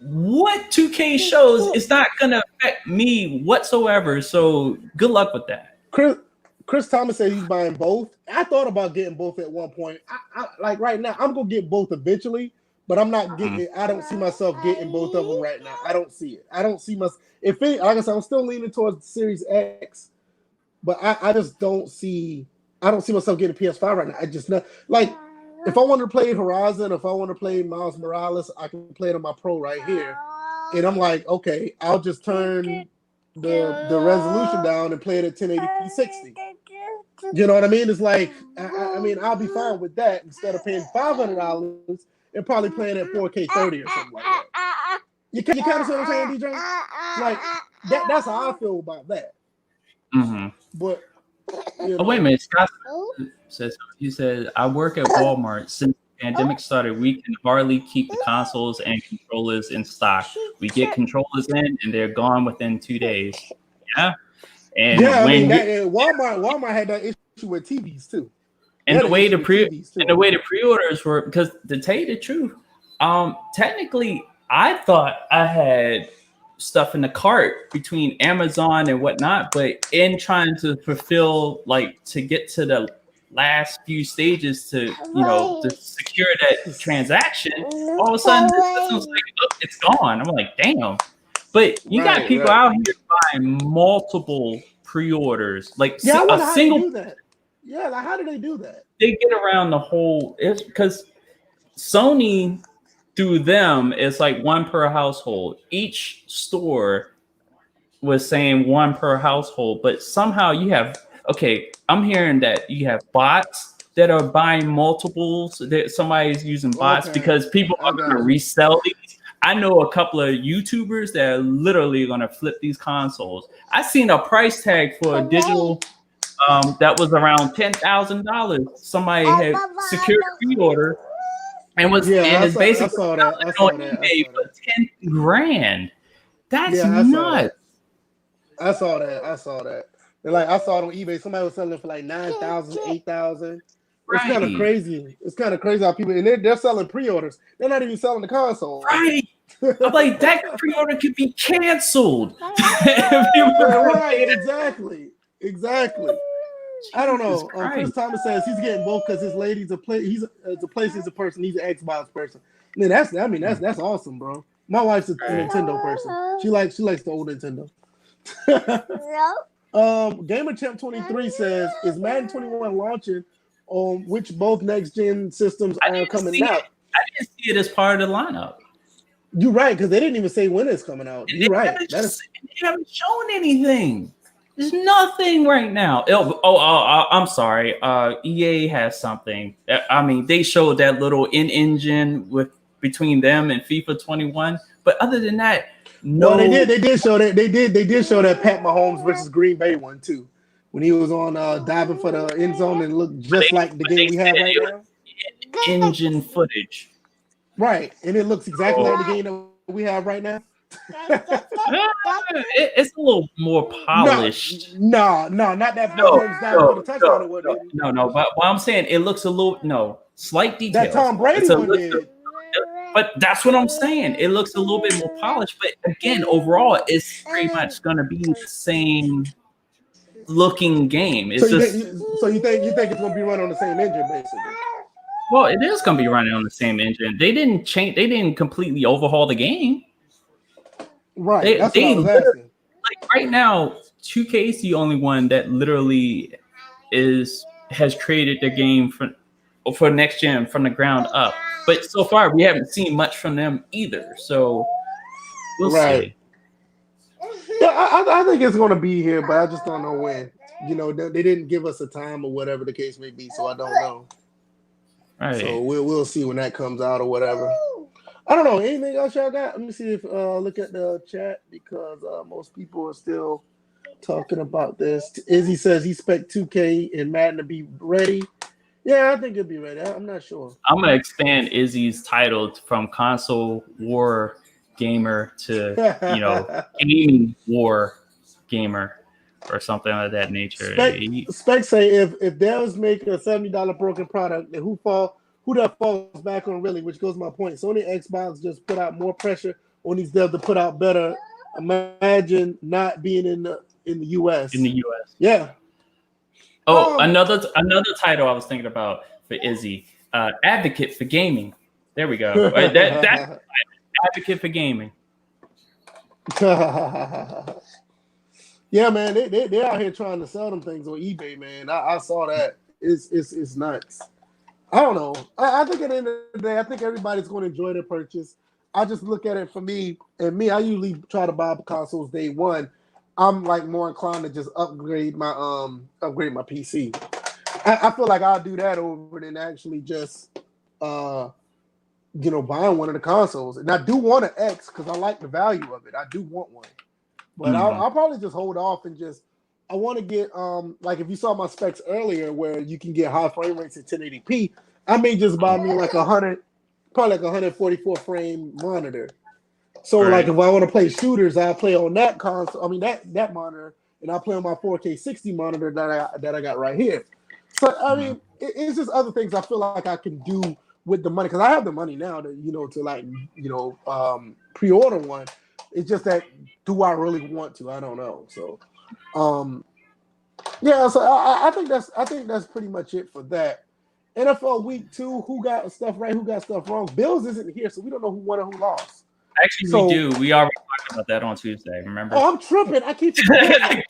What 2K shows is not gonna affect me whatsoever. So good luck with that. Chris Thomas said he's buying both. I thought about getting both at one point. I like right now. I'm gonna get both eventually, but I'm not getting it. I don't see myself getting both of them right now. I don't see it. I don't see myself. Like I said, I'm still leaning towards the Series X, but I just don't see. I don't see myself getting a PS5 right now. I just not like. If I want to play Horizon, if I want to play Miles Morales, I can play it on my Pro right here. And I'm like, okay, I'll just turn the resolution down and play it at 1080p 60. You know what I mean? It's like, I mean, I'll be fine with that instead of paying $500 and probably playing at 4K 30 or something like that. You kind of see what I'm saying, DJ? Like, that's how I feel about that. Mm-hmm. But... Oh, wait a minute. Scott says he said, I work at Walmart. Since the pandemic started, we can hardly keep the consoles and controllers in stock. We get controllers in and they're gone within 2 days. Yeah. And Walmart had that issue with TVs too. And the way the pre-orders were, because to tell you the truth, technically I thought I had stuff in the cart between Amazon and whatnot, but in trying to fulfill, like, to get to the last few stages to secure that transaction, all of a sudden the system's like, look, it's gone. I'm like, damn. But you got people out here buying multiple pre-orders, like a single. Yeah, like how do they do that? They get around the whole. It's because Sony. Through them, it's like one per household. Each store was saying one per household, but somehow you have, I'm hearing that you have bots that are buying multiples, that somebody's using bots because people are going to resell these. I know a couple of YouTubers that are literally going to flip these consoles. I seen a price tag for a digital that was around $10,000. Somebody had secured a pre-order and it's basically on eBay for 10 grand. That's nuts. I saw that. And like I saw it on eBay. Somebody was selling it for like 9,000, 8,000. It's kind of crazy. It's kind of crazy how people and they're selling pre-orders. They're not even selling the console. Right. I'm like, that pre-order could be canceled. Right, exactly. I don't know. Chris Thomas says he's getting both because his lady's a PlayStation person. He's an Xbox person. That's awesome, bro. My wife's a Nintendo person. She likes the old Nintendo. GamerChamp23 says, is Madden 21 launching on which both next-gen systems are coming out? I didn't see it as part of the lineup. You're right, because they didn't even say when it's coming out. You're right. They haven't shown anything. There's nothing right now. I'm sorry. EA has something. I mean, they showed that little in-engine between them and FIFA 21. But other than that, no. Well, they did show that. They did show that Pat Mahomes versus Green Bay one too, when he was on diving for the end zone and looked just like the game we have right now. Engine footage. Right, and it looks exactly like the game that we have right now. It's a little more polished. No, not that. No. But what I'm saying, it looks a little slight details. That Tom Brady one did. But that's what I'm saying. It looks a little bit more polished. But again, overall, it's pretty much going to be the same looking game. So you think it's going to be running on the same engine, basically? Well, it is going to be running on the same engine. They didn't change. They didn't completely overhaul the game. Right. That's what I was asking. Like right now, 2K is the only one that literally has created the game for next gen from the ground up. But so far, we haven't seen much from them either. So we'll see. Yeah, I think it's going to be here, but I just don't know when. They didn't give us a time or whatever the case may be, so I don't know. Right. So we'll see when that comes out or whatever. I don't know. Anything else y'all got? Let me see if look at the chat because most people are still talking about this. Izzy says he expect 2K and Madden to be ready. Yeah, I think it'll be ready. I'm not sure. I'm gonna expand Izzy's title from console war gamer to gaming war gamer or something of that nature. Spec say if devs make a $70 broken product, then who that falls back on really? Which goes to my point. Sony Xbox just put out more pressure on these devs to put out better. Imagine not being in the US. In the US. Yeah. Oh, another title I was thinking about for Izzy. Advocate for gaming. There we go. That's advocate for gaming. Yeah, man, they out here trying to sell them things on eBay, man. I saw that. It's nuts. I don't know. I think at the end of the day, I think everybody's going to enjoy their purchase. I just look at it for me, I usually try to buy consoles day one. I'm like more inclined to just upgrade my PC. I feel like I'll do that over than actually just buying one of the consoles. And I do want an X because I like the value of it. I do want one. But I'll probably just hold off and I want to get like if you saw my specs earlier where you can get high frame rates at 1080p, I may just buy me like 144 frame monitor. So like if I want to play shooters, I'll play on that console. I mean that monitor, and I'll play on my 4K 60 monitor that I got right here. So I mean, it's just other things I feel like I can do with the money because I have the money now to pre-order one. It's just that do I really want to? I don't know. So so I think that's pretty much it for that. NFL Week 2, who got stuff right, who got stuff wrong? Bills isn't here, so we don't know who won and who lost. Actually, we do. We already talked about that on Tuesday. Remember? Oh, I'm tripping. I keep forgetting.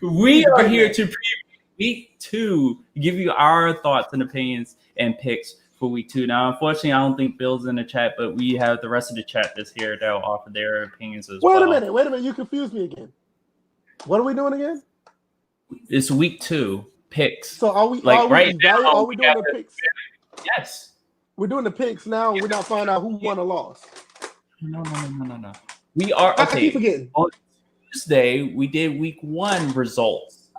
We are here to preview Week 2, give you our thoughts and opinions and picks for Week 2. Now, unfortunately, I don't think Bill's in the chat, but we have the rest of the chat that's here that will offer their opinions as well. Wait a minute. You confused me again. What are we doing again? It's Week 2 picks. So are we doing the picks? Yes. We're doing the picks now. We're not finding out who won or lost. No. We are okay. I keep forgetting. On Tuesday, we did week 1 results.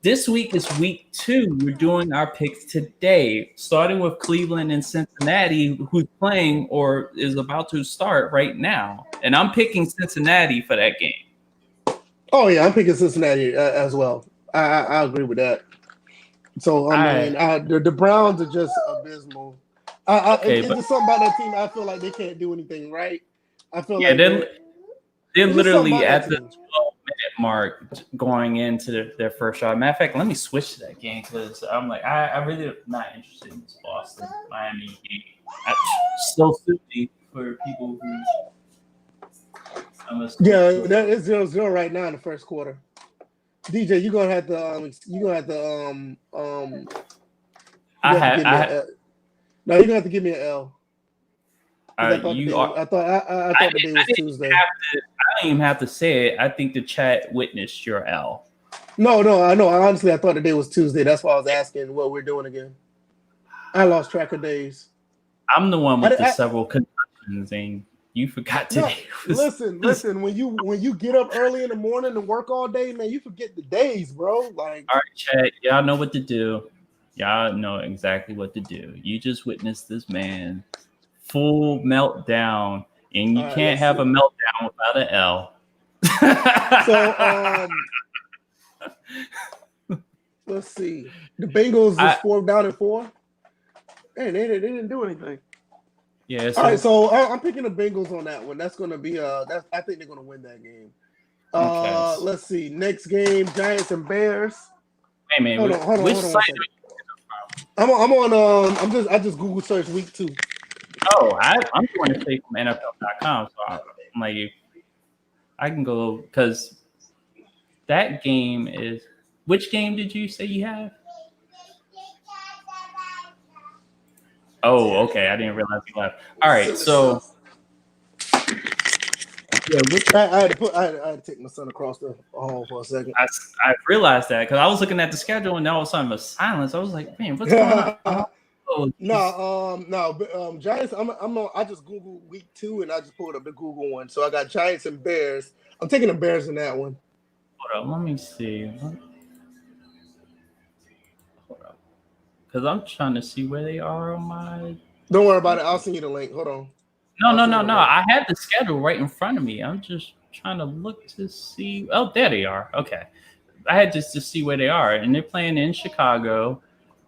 This week is week 2. We're doing our picks today, starting with Cleveland and Cincinnati, who's playing or is about to start right now. And I'm picking Cincinnati for that game. Oh yeah, I'm picking Cincinnati as well. I agree with that. So I mean, the Browns are just abysmal. It's just something about that team. I feel like they can't do anything right. I feel like they're literally at the 12-minute mark going into their first shot. Matter of fact, let me switch to that game because I'm like, I really am not interested in this Boston Miami game. So suited for people who. That is 0-0 right now in the first quarter. DJ, you're gonna have to. No, you're gonna have to give me an L. I thought the day was Tuesday. I don't even have to say it. I think the chat witnessed your L. No, I know. Honestly, I thought the day was Tuesday. That's why I was asking what we're doing again. I lost track of days. I'm the one with the several concussions, and you forgot today. No, listen. When you get up early in the morning and work all day, man, you forget the days, bro. Like, all right, chat. Y'all know what to do. Y'all know exactly what to do. You just witnessed this man full meltdown, and you can't have a meltdown without an L. So, let's see. The Bengals is 4 down and 4. Man, they didn't do anything. Yeah. All right, so I'm picking the Bengals on that one. That's going to be I think they're going to win that game. Okay. Let's see. Next game, Giants and Bears. Hey man, hold on. Which side? I just Google search week 2. Oh, I'm going to say from NFL.com. So I'm like, I can go because that game is. Which game did you say you have? Oh, okay. I didn't realize you left. All right, so yeah, I had to take my son across the hall for a second. I realized that because I was looking at the schedule and all of a sudden was silence. I was like, man, what's going on? No, Giants. I just Googled week 2 and I just pulled up the Google one. So I got Giants and Bears. I'm taking the Bears in that one. Hold up, let me see. Hold up, because I'm trying to see where they are on my. Don't worry about it. I'll send you the link. Hold on. No. I had the schedule right in front of me. I'm just trying to look to see. Oh, there they are. Okay, I had just to see where they are, and they're playing in Chicago.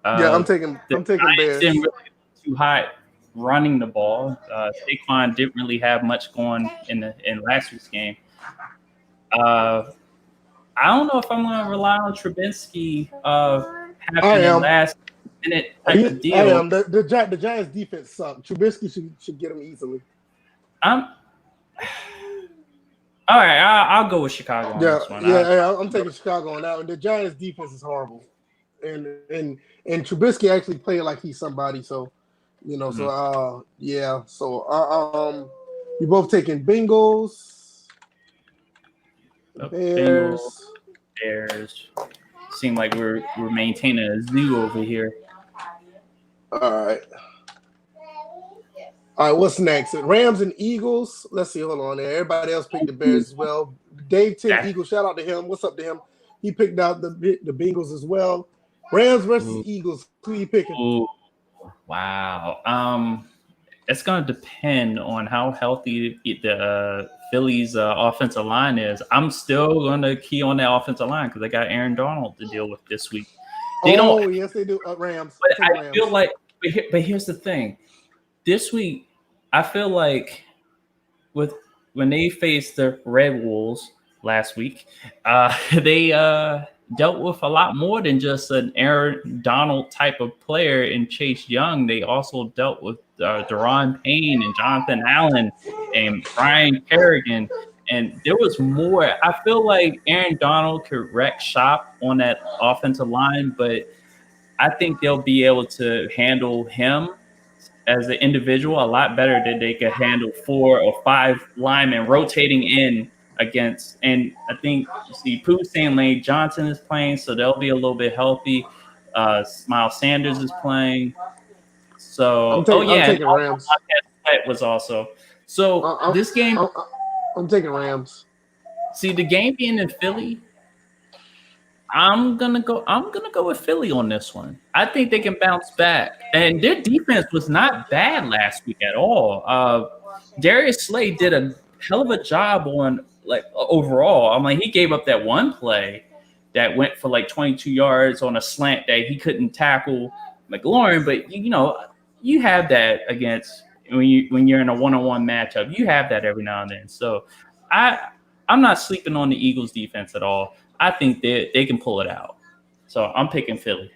Yeah, I'm taking Bears. Didn't really look too hot running the ball. Saquon didn't really have much going in last week's game. I don't know if I'm going to rely on Trubinsky having a last minute type of deal. I am. The Giants defense sucks. Trubisky should get them easily. All right, I'll go with Chicago on this one. I'm taking Chicago on that one. The Giants defense is horrible. And Trubisky actually played like he's somebody, so you know. Mm-hmm. So you both taking Bengals, Bears. Seem like we're maintaining a zoo over here. All right. What's next? Rams and Eagles. Let's see. Hold on there. Everybody else picked the Bears as well. Dave Tim Eagles. Shout out to him. What's up to him? He picked out the Bengals as well. Rams versus Eagles. Who are you picking? Ooh. Wow. It's going to depend on how healthy the Phillies offensive line is. I'm still going to key on that offensive line because they got Aaron Donald to deal with this week. Yes, they do. Rams. But I feel like, but here's the thing. This week, I feel like when they faced the Red Wolves last week, they dealt with a lot more than just an Aaron Donald type of player in Chase Young. They also dealt with Daron Payne and Jonathan Allen and Brian Kerrigan. And there was more. I feel like Aaron Donald could wreck shop on that offensive line, but I think they'll be able to handle him as an individual a lot better than they could handle 4 or 5 linemen rotating in against. And I think, Pooh saying Lane Johnson is playing, so they'll be a little bit healthy. Miles Sanders is playing. So, I'm taking Rams. Was also. So this game. I'm taking Rams. See, the game being in Philly, I'm gonna go with Philly on this one. I think they can bounce back, and their defense was not bad last week at all. Darius Slay did a hell of a job on overall. I'm like, he gave up that one play that went for like 22 yards on a slant that he couldn't tackle McLaurin, but you have that against when you're in a one-on-one matchup. You have that every now and then. So I'm not sleeping on the Eagles defense at all. I think they can pull it out. So I'm picking Philly.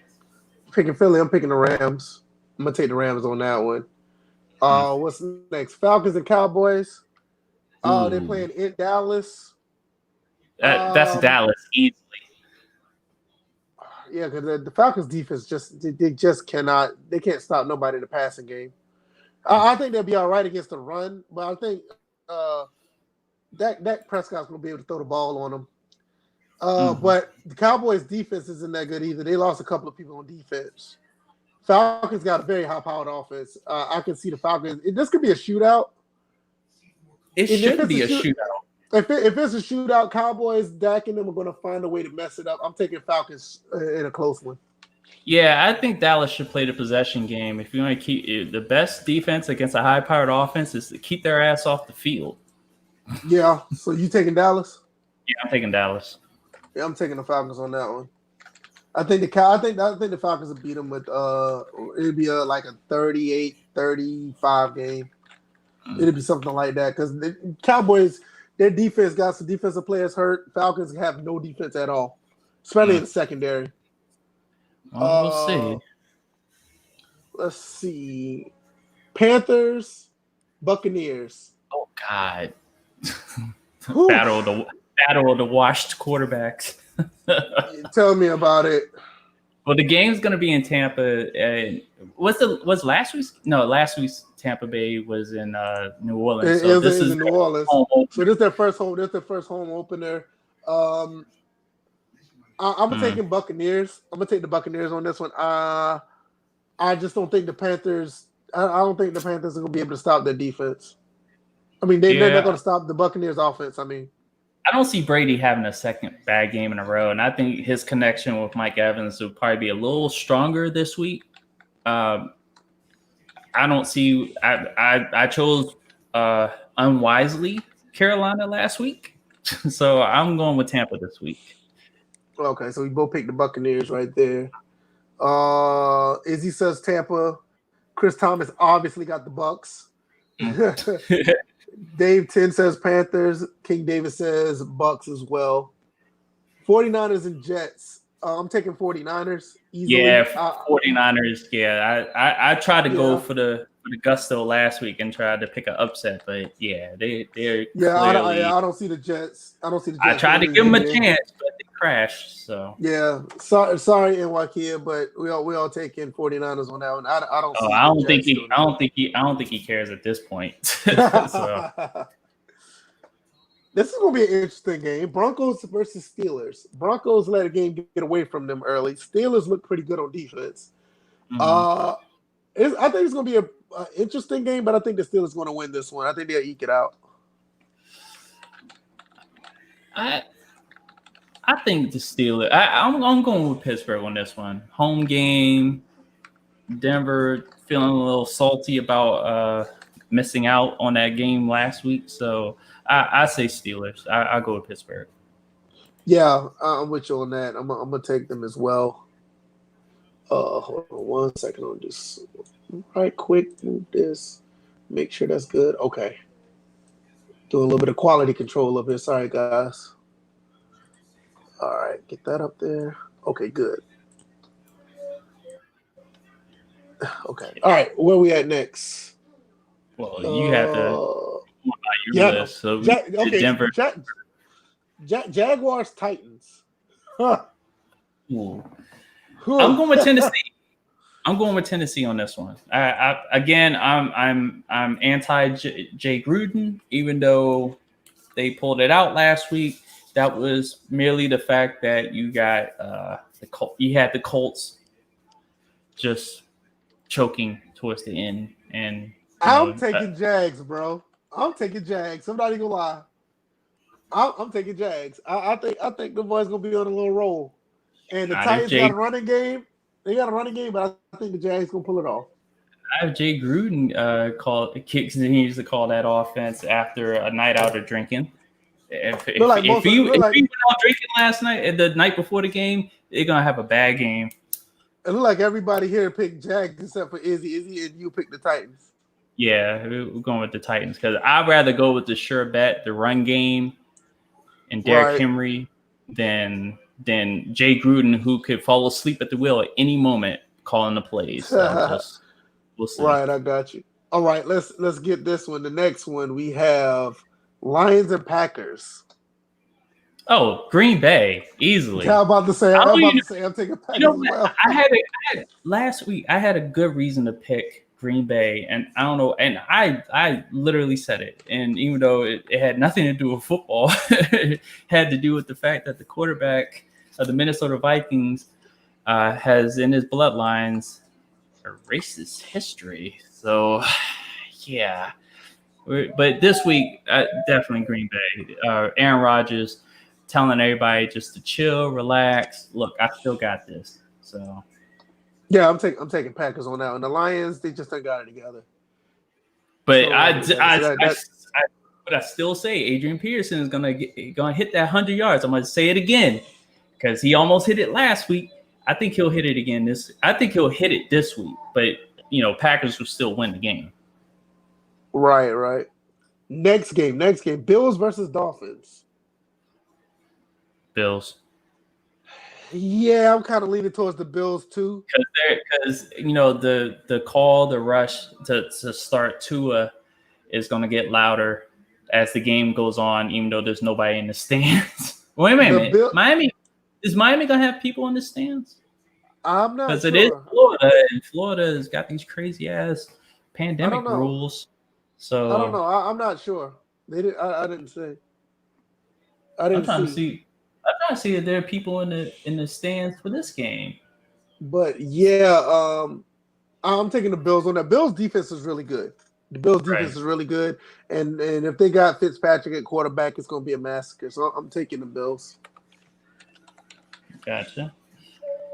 I'm picking the Rams. I'm gonna take the Rams on that one. What's next? Falcons and Cowboys. They're playing in Dallas. That's Dallas easily. Yeah, because the Falcons defense they can't stop nobody in the passing game. I think they'll be all right against the run, but I think Dak Prescott's gonna be able to throw the ball on them. But the Cowboys defense isn't that good either. They lost a couple of people on defense. Falcons got a very high-powered offense. I can see the Falcons. This could be a shootout. It should be a shootout. If it's a shootout, Cowboys, Dak and them are going to find a way to mess it up. I'm taking Falcons in a close one. Yeah, I think Dallas should play the possession game. If you want to keep the best defense against a high-powered offense is to keep their ass off the field. Yeah. So you taking Dallas? Yeah, I'm taking Dallas. Yeah, I'm taking the Falcons on that one. I think the Falcons will beat them with it'll be like a 38-35 game. It'll be something like that because the Cowboys, their defense got some defensive players hurt. Falcons have no defense at all, especially in the secondary. We'll see. Let's see. Panthers, Buccaneers. Oh God. Battle of the washed quarterbacks. Tell me about it. Well, the game's going to be in Tampa. And was last week's? No, last week's Tampa Bay was in New Orleans. So this is in New Orleans. So this is their first home. This is their first home opener. I'm taking Buccaneers. I'm gonna take the Buccaneers on this one. I just don't think the Panthers. I don't think the Panthers are gonna be able to stop their defense. I mean, they're not gonna stop the Buccaneers' offense. I mean, I don't see Brady having a second bad game in a row, and I think his connection with Mike Evans will probably be a little stronger this week. I don't see. I chose unwisely Carolina last week, so I'm going with Tampa this week. Okay, so we both picked the Buccaneers right there. Izzy says Tampa. Chris Thomas obviously got the Bucks. Dave 10 says Panthers. King David says Bucks as well. 49ers and Jets. I'm taking 49ers easily. Yeah, 49ers. Yeah, I tried to go for the gusto last week and tried to pick an upset, but they're clearly. I don't see the Jets. I tried to give them a chance, but they crashed. So sorry, NYK, but we all taking 49ers on that one. I don't think he cares at this point. So. This is going to be an interesting game. Broncos versus Steelers. Broncos let a game get away from them early. Steelers look pretty good on defense. I think it's going to be an interesting game, but I think the Steelers are going to win this one. I think they'll eke it out. I think the Steelers. I'm going with Pittsburgh on this one. Home game. Denver feeling a little salty about missing out on that game last week, so I say Steelers. I go with Pittsburgh. Yeah, I'm with you on that. I'm gonna take them as well. Hold on 1 second. I'll just right quick move this. Make sure that's good. Okay. Doing a little bit of quality control up here. Sorry, guys. All right, get that up there. Okay, good. Okay. All right, where we at next? Well, you have to. List, so Denver. Jaguars Titans. Huh. I'm going with Tennessee. I'm going with Tennessee on this one. I'm anti Jay Gruden, even though they pulled it out last week. That was merely the fact that you got you had the Colts just choking towards the end. And I'm taking Jags, bro. I'm taking Jags. I'm not even gonna lie. I'm taking Jags. I think the boys gonna be on a little roll. And the Titans got a running game. They got a running game, but I think the Jags gonna pull it off. I have Jay Gruden continues to call that offense after a night out of drinking. If he went out drinking last night, the night before the game, they're gonna have a bad game. It looked like everybody here picked Jags except for Izzy. Izzy and you picked the Titans. Yeah, we're going with the Titans because I'd rather go with the sure bet, the run game, and Derrick Henry than Jay Gruden, who could fall asleep at the wheel at any moment calling the plays. So we'll see. Right, I got you. All right, let's get this one. The next one we have Lions and Packers. Oh, Green Bay, easily. Yeah, I'm about to say I'm taking Packers as well. Last week I had a good reason to pick Green Bay, and I don't know, and I literally said it, and even though it had nothing to do with football, it had to do with the fact that the quarterback of the Minnesota Vikings has in his bloodlines a racist history. So, yeah. But this week, definitely Green Bay. Aaron Rodgers telling everybody just to chill, relax. Look, I still got this. So, yeah, I'm taking Packers on that one. The Lions, they just ain't got it together. But I still say Adrian Peterson is gonna hit that 100 yards. I'm gonna say it again because he almost hit it last week. I think he'll hit it again I think he'll hit it this week. But Packers will still win the game. Right. Next game. Bills versus Dolphins. Bills. Yeah, I'm kind of leaning towards the Bills too. Because the rush to start Tua is going to get louder as the game goes on, even though there's nobody in the stands. Wait a minute, is Miami going to have people in the stands? I'm not sure. Because it is Florida, and Florida has got these crazy ass pandemic rules. So I don't know. I'm not sure. They did. I didn't say. I'm trying to see if there are people in the stands for this game. But yeah, I'm taking the Bills on that. Bills defense is really good. The Bills defense is really good, and if they got Fitzpatrick at quarterback, it's going to be a massacre. So I'm taking the Bills. Gotcha.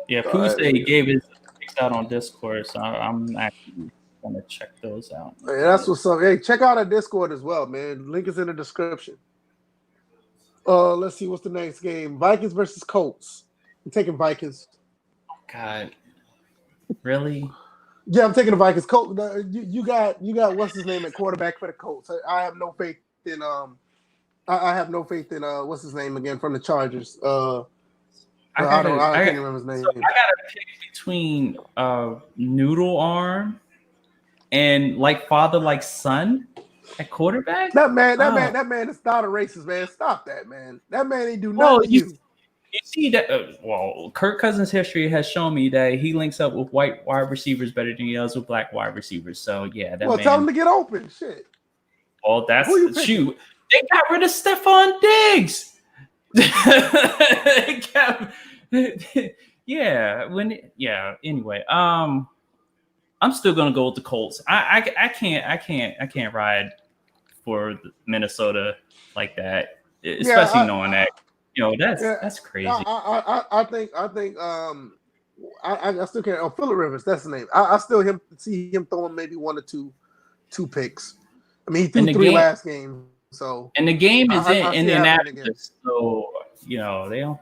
Yeah, Pooh gave his picks out on Discord, so I'm actually going to check those out. Hey, that's what's up. Hey, check out our Discord as well, man. Link is in the description. Let's see what's the next game. Vikings versus Colts. I'm taking Vikings. God, really? Yeah, I'm taking the Vikings. Colts. You got what's his name at quarterback for the Colts. I have no faith in I have no faith in what's his name again from the Chargers. I can't remember his name. So I got to pick between Noodle Arm and like father like son at quarterback. That man is not a racist, man. Stop that, man. That man ain't do nothing to you. You see that? Kirk Cousins' history has shown me that he links up with white wide receivers better than he does with black wide receivers. So yeah, tell him to get open. Shit. Well, that's shoot. They got rid of Stephon Diggs. Anyway, I'm still gonna go with the Colts. I can't ride for Minnesota like that, especially knowing that that's crazy. I think I still can't. Phillip Rivers, that's the name. I still see him throwing maybe one or two picks. I mean, he threw 3 last game. So and the game is in Indianapolis, so they don't.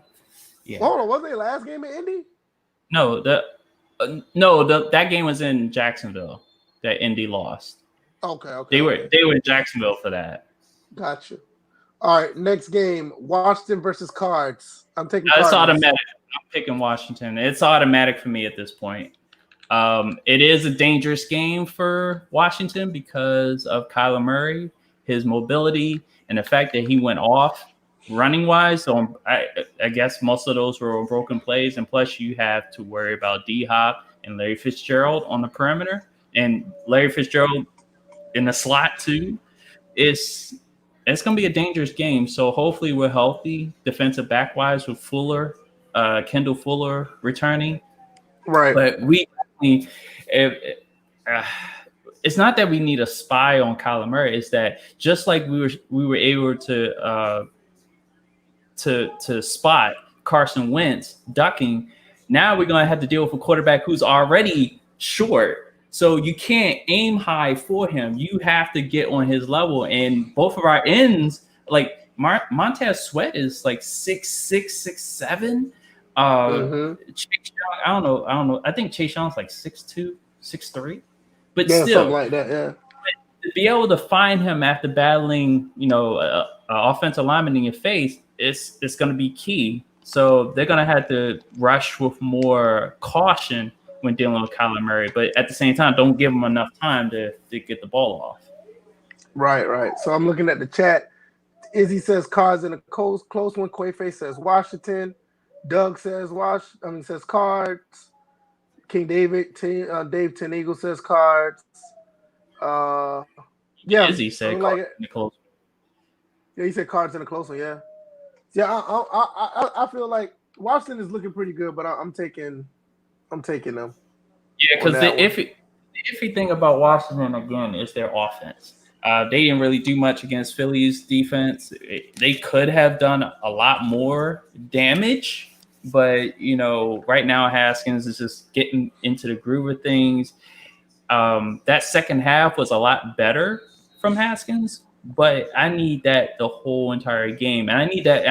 Yeah. Hold on, was their last game in Indy? No, that game was in Jacksonville. That Indy lost. Okay. They were in Jacksonville for that. Gotcha. All right, next game: Washington versus Cards. I'm taking. It's automatic. I'm picking Washington. It's automatic for me at this point. It is a dangerous game for Washington because of Kyler Murray, his mobility, and the fact that he went off running wise. So I guess most of those were broken plays. And plus you have to worry about D-Hop and Larry Fitzgerald on the perimeter, and Larry Fitzgerald in the slot too. It's going to be a dangerous game. So hopefully we're healthy defensive back wise with Kendall Fuller returning. Right. But we definitely. Uh, it's not that we need a spy on Kyler Murray. It's that just like we were able to spot Carson Wentz ducking, now we're gonna have to deal with a quarterback who's already short. So you can't aim high for him. You have to get on his level. And both of our ends, like Montez Sweat is like 6'6", 6'7". Chase Young, I don't know. I think Chase Young's like 6'2", 6'3". But Yeah, still, something like that. Yeah. To be able to find him after battling, a offensive lineman in your face, it's going to be key. So they're going to have to rush with more caution when dealing with Kyler Murray, but at the same time, don't give him enough time to get the ball off. Right. So I'm looking at the chat. Izzy says Cards in a close one. Quaface says Washington. Doug says says Cards. King Dave Ten Eagle says Cards. Yeah, Izzy said like in the close. Yeah, he said Cards in a close one. Yeah. I feel like Washington is looking pretty good, but I'm taking them. Yeah, because the iffy thing about Washington again is their offense. They didn't really do much against Philly's defense. They could have done a lot more damage, but right now Haskins is just getting into the groove of things. That second half was a lot better from Haskins, but I need that the whole entire game, and I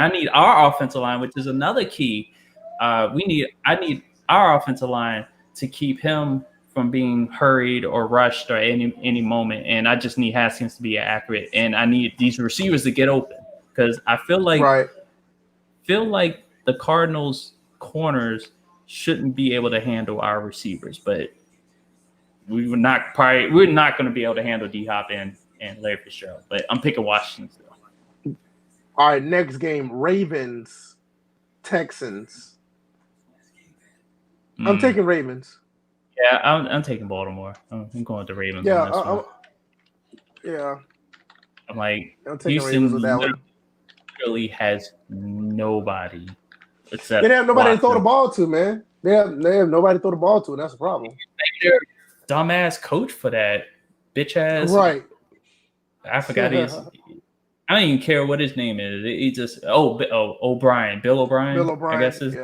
need our offensive line, which is another key. I need our offensive line to keep him from being hurried or rushed or any moment, and I just need Haskins to be accurate, and I need these receivers to get open because I feel like the Cardinals corners shouldn't be able to handle our receivers, but we're not going to be able to handle D-Hop and Larry Fitzgerald, but I'm picking Washington still. All right, next game, Ravens, Texans. I'm taking Ravens. Yeah, I'm taking Baltimore. I'm going with the Ravens on this one. Yeah. I'm like, I'm taking Houston Ravens with that one. Really has nobody except they have nobody Watson. to throw the ball to, man. They have nobody to throw the ball to, and that's a problem. Their dumbass coach for that bitch ass. Right. I forgot his. I don't even care what his name is. He just O'Brien, Bill O'Brien. Bill O'Brien. I guess his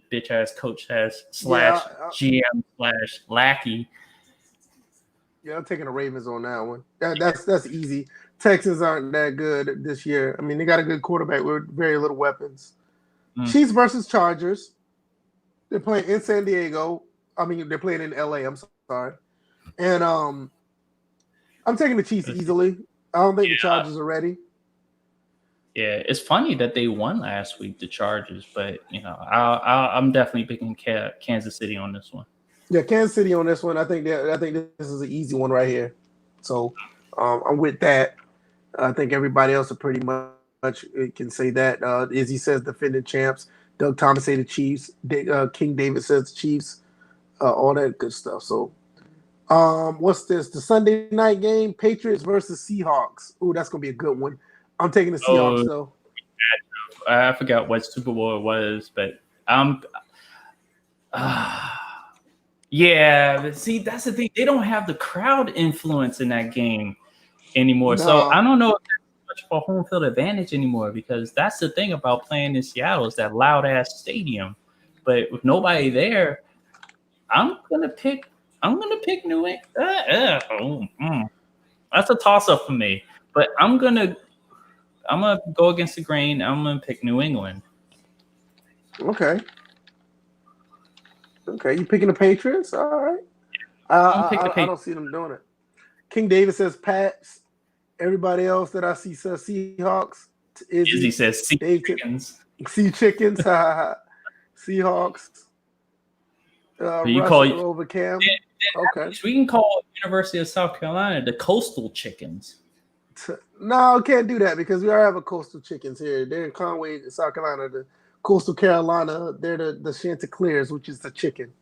bitch ass coach has /GM /lackey. Yeah, I'm taking the Ravens on that one. That's easy. Texans aren't that good this year. I mean, they got a good quarterback with very little weapons. Chiefs versus Chargers. They're playing in San Diego. I mean, they're playing in LA. I'm sorry. And I'm taking the Chiefs easily. I don't think the Chargers are ready. Yeah, it's funny that they won last week, the Chargers, but I'm definitely picking Kansas City on this one. Yeah, Kansas City on this one. I think this is an easy one right here. So I'm with that. I think everybody else are pretty much can say that. Izzy says defending champs. Doug Thomas say the Chiefs. King David says the Chiefs. All that good stuff. So what's this? The Sunday night game, Patriots versus Seahawks. Ooh, that's gonna be a good one. I'm taking the Seahawks though. I forgot what Super Bowl it was, but yeah, but see, that's the thing. They don't have the crowd influence in that game anymore. No. So I don't know if that's much of a home field advantage anymore, because that's the thing about playing in Seattle is that loud ass stadium. But with nobody there, I'm gonna pick New England. That's a toss up for me. But I'm gonna go against the grain. I'm gonna pick New England. Okay, you picking the Patriots? All right. I don't see them doing it. King David says Pats. Everybody else that I see says Seahawks. Izzy says Sea Chickens. Sea Chickens. Seahawks. You call it over Cam. Okay. We can call University of South Carolina the Coastal Chickens. No, can't do that because we already have a Coastal Chickens here. They're in Conway, South Carolina. The Coastal Carolina, they're the Chanticleers, which is the chicken.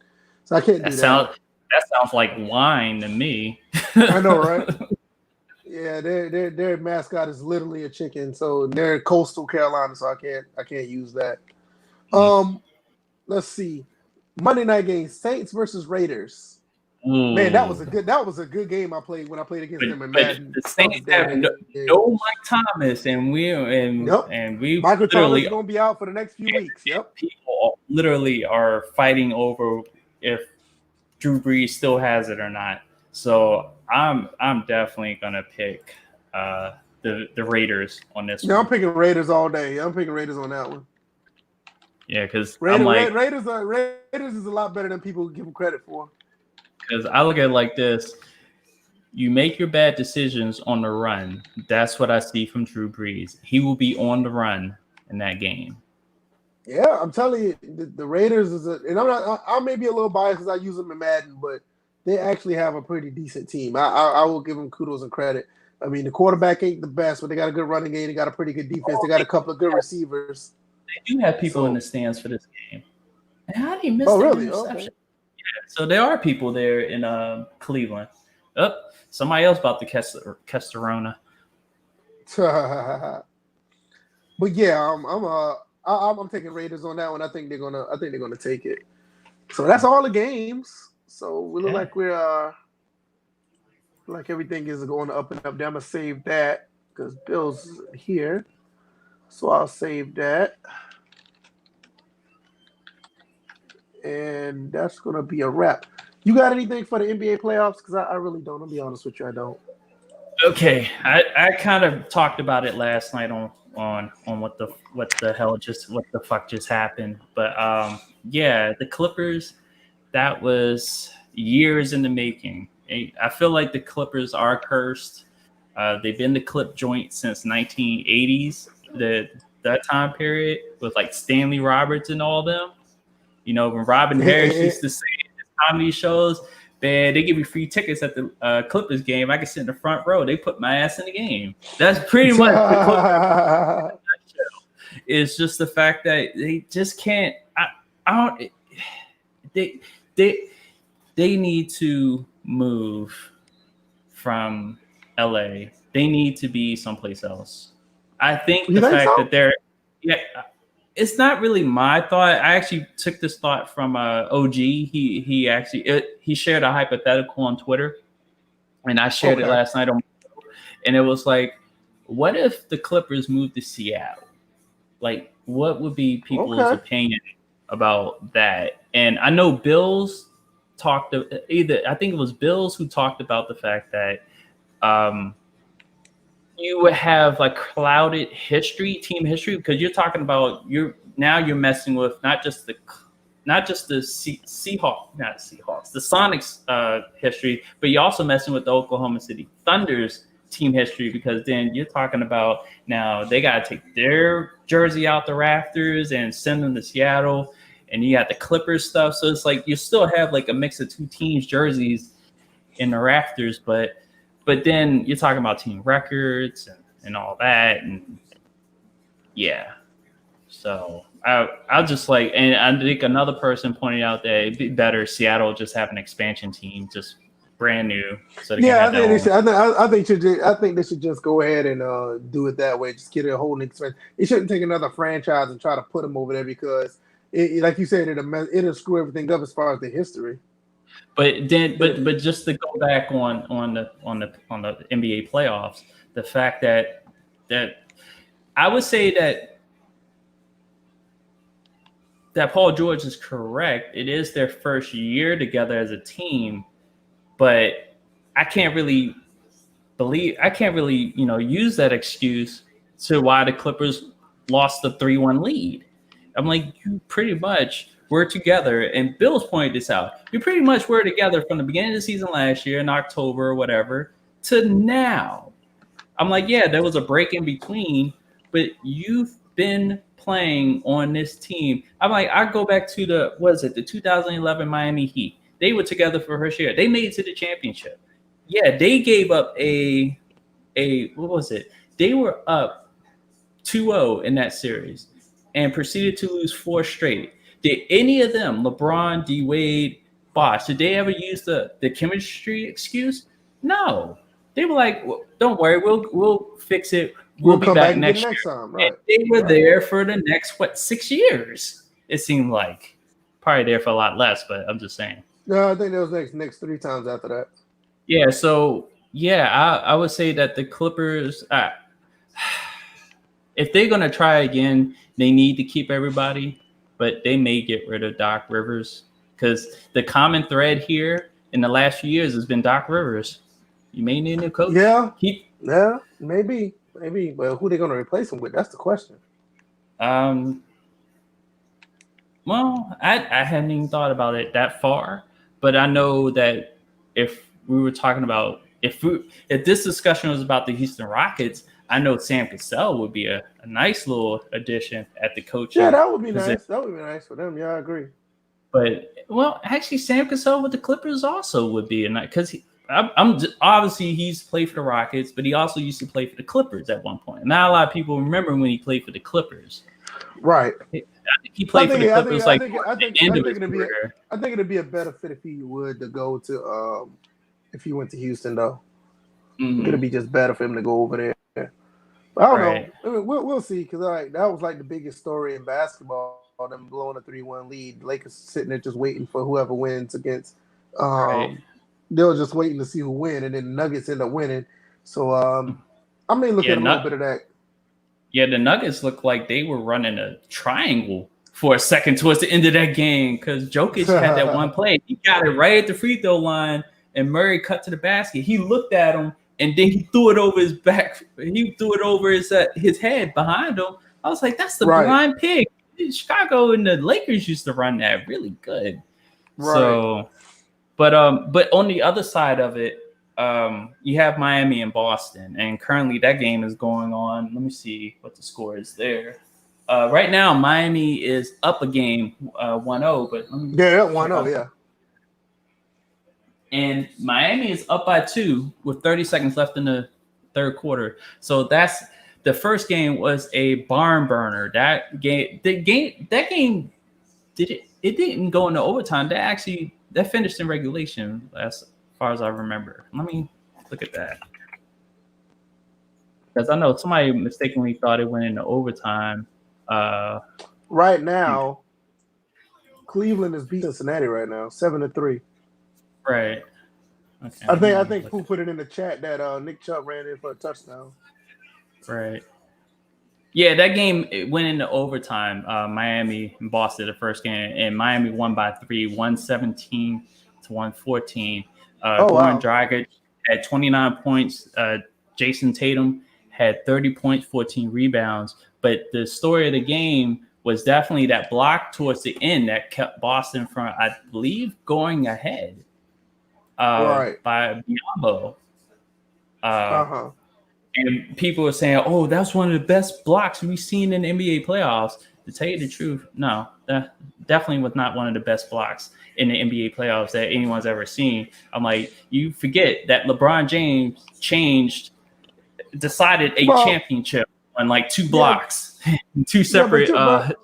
So I can't do that. That sounds like wine to me. I know, right? Yeah, their mascot is literally a chicken. So they're Coastal Carolina, so I can't use that. Let's see. Monday night game, Saints versus Raiders. Ooh. Man, that was a good game I played when I played against them in Madden. The Saints have no Mike Thomas, and we Michael literally Thomas is going to be out for the next few weeks. Yep. People literally are fighting over if Drew Brees still has it or not. So I'm definitely gonna pick the Raiders on this. Yeah, I'm picking Raiders all day. I'm picking Raiders on that one. Yeah, because Raiders is a lot better than people give them credit for. Because I look at it like this: you make your bad decisions on the run. That's what I see from Drew Brees. He will be on the run in that game. Yeah, I'm telling you, the Raiders and I may be a little biased because I use them in Madden, but they actually have a pretty decent team. I will give them kudos and credit. I mean, the quarterback ain't the best, but they got a good running game. They got a pretty good defense. They got a couple of good receivers. They do have people in the stands for this game. And how did he miss that really? interception? Okay. Yeah, so there are people there in Cleveland. Oh, somebody else about to catch the Rona. But yeah, I'm taking Raiders on that one. I think they're gonna take it. So that's all the games. So we look like we're like everything is going up and up. I'm gonna save that because Bill's here. So I'll save that. And that's gonna be a wrap. You got anything for the NBA playoffs? Because I really don't. I'll be honest with you, I don't. Okay, I kind of talked about it last night on what the fuck just happened. But yeah, the Clippers, that was years in the making. I feel like the Clippers are cursed. They've been the clip joint since 1980s. That time period with like Stanley Roberts and all them. You know, when Robin Harris used to say in his comedy shows, man, they give me free tickets at the Clippers game. I can sit in the front row. They put my ass in the game. That's pretty much the Clippers. It's just the fact that they just can't. They need to move from LA. They need to be someplace else. I think that they're it's not really my thought. I actually took this thought from OG. He shared a hypothetical on Twitter, and I shared it last night and it was like, what if the Clippers moved to Seattle? Like, what would be people's opinion about that? And I know Bills talked I think it was Bills who talked about the fact that you would have like clouded team history, because you're talking about you're messing with not just the Seahawks, the Sonics history, but you're also messing with the Oklahoma City Thunder's team history, because then you're talking about now they got to take their jersey out the rafters and send them to Seattle, and you got the Clippers stuff. So it's like you still have like a mix of two teams' jerseys in the rafters, but then you're talking about team records and all that. And yeah. So I'll just like, and I think another person pointed out that it'd be better Seattle just have an expansion team, just brand new. So I think they should just go ahead and do it that way. Just get a whole expansion. It shouldn't take another franchise and try to put them over there, because like you said, it'll screw everything up as far as the history. But just to go back on the NBA playoffs, the fact that I would say that Paul George is correct. It is their first year together as a team, but I can't really use that excuse to why the Clippers lost the 3-1 lead. I'm like, you pretty much were together, and Bill's pointed this out. You pretty much were together from the beginning of the season last year in October or whatever to now. I'm like, yeah, there was a break in between, but you've been playing on this team. I'm like, I go back to the 2011 Miami Heat. They were together for her share. They made it to the championship. Yeah, they gave up what was it? They were up 2-0 in that series and proceeded to lose 4 straight. Did any of them, LeBron, D. Wade, Bosh, did they ever use the chemistry excuse? No. They were like, well, don't worry, we'll fix it. We'll be back next year. Time, right. And they were there for the next 6 years, it seemed like. probably there for a lot less, but I'm just saying. No, I think that was next 3 times after that. Yeah, so I would say that the Clippers, if they're gonna try again, they need to keep everybody, but they may get rid of Doc Rivers because the common thread here in the last few years has been Doc Rivers. You may need a new coach. Yeah, maybe, but who they gonna replace him with? That's the question. Well, I hadn't even thought about it that far, but I know that if we were talking about if this discussion was about the Houston Rockets, I know Sam Cassell would be a nice little addition at the coaching. Yeah, that would be nice. That would be nice for them. Yeah, I agree. But actually, Sam Cassell with the Clippers also would be a nice because obviously he's played for the Rockets, but he also used to play for the Clippers at one point. Not a lot of people remember when he played for the Clippers. Right. I think he played for the Clippers I think it'd be a better fit if he would to go to if he went to Houston though. Mm-hmm. It'd be just better for him to go over there. But I don't know. I mean, we'll see because that was like the biggest story in basketball. Them blowing a 3-1 lead. Lakers sitting there just waiting for whoever wins against. They were just waiting to see who win, and then the Nuggets end up winning. So I may look at a little bit of that. Yeah, the Nuggets looked like they were running a triangle for a second towards the end of that game because Jokic had that one play. He got it right at the free throw line, and Murray cut to the basket. He looked at him, and then he threw it over his back. He threw it over his head behind him. I was like, that's the blind pig. Chicago and the Lakers used to run that really good. Right. So, but on the other side of it, you have Miami and Boston, and currently that game is going on. Let me see what the score is there. Right now, Miami is up a game, 1-0. But 1-0, yeah. And Miami is up by 2 with 30 seconds left in the third quarter. So that's the first game was a barn burner. That game didn't go into overtime. That finished in regulation as far as I remember. Let me look at that. Because I know somebody mistakenly thought it went into overtime. Right now, Cleveland is beating Cincinnati right now, 7-3. Right. Okay. I think Pooh put it in the chat that Nick Chubb ran in for a touchdown. Right. Yeah, that game went into overtime. Miami and Boston the first game, and Miami won by 3, 117 to 114. Goran Dragic had 29 points. Jason Tatum had 30 points, 14 rebounds. But the story of the game was definitely that block towards the end that kept Boston from, I believe, going ahead by Biyombo. And people were saying, oh, that's one of the best blocks we've seen in the NBA playoffs. To tell you the truth, no, that definitely was not one of the best blocks in the NBA playoffs that anyone's ever seen. I'm like, you forget that LeBron James decided a championship on like 2 blocks, 2 separate. But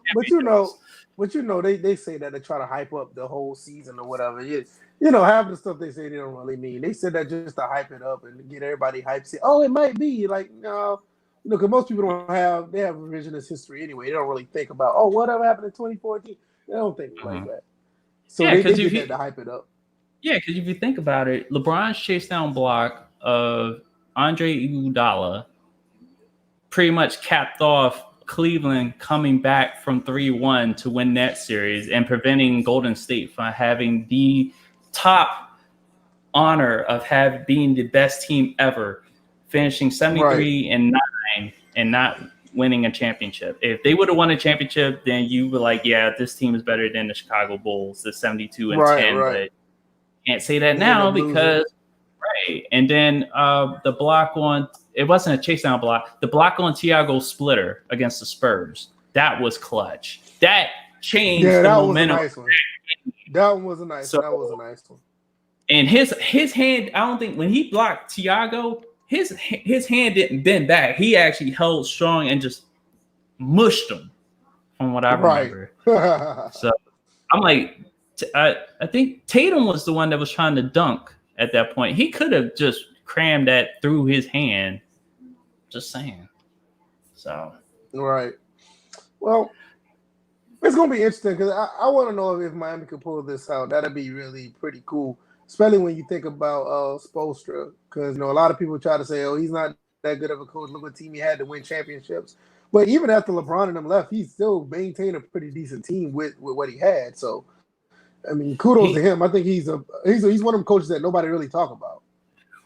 they say that to try to hype up the whole season or whatever. Half the stuff they say they don't really mean. They said that just to hype it up and get everybody hyped. Say, oh, it might be like no, because most people they have revisionist history anyway. They don't really think about whatever happened in 2014. They don't think like that. So they did that to hype it up. Yeah, because if you think about it, LeBron's chase down block of Andre Iguodala pretty much capped off Cleveland coming back from 3-1 to win that series and preventing Golden State from having the top honor of being the best team ever, finishing 73-9 and not winning a championship. If they would have won a championship, then you were like, yeah, this team is better than the Chicago Bulls, the 72-10. But can't say that now because and then the block on it wasn't a chase down block. The block on Thiago Splitter against the Spurs, that was clutch. That changed the momentum. Was a nice one. That one was a nice one. That was a nice one. And his hand, I don't think when he blocked Thiago, his hand didn't bend back. He actually held strong and just mushed him, from what I remember. So I'm like, I think Tatum was the one that was trying to dunk at that point. He could have just crammed that through his hand. Just saying. So right. Well, It's gonna be interesting because I want to know if Miami can pull this out. That'd be really pretty cool, especially when you think about Spoelstra. Because a lot of people try to say, "Oh, he's not that good of a coach. Look what team he had to win championships." But even after LeBron and them left, he still maintained a pretty decent team with what he had. So, I mean, kudos to him. I think he's one of them coaches that nobody really talk about.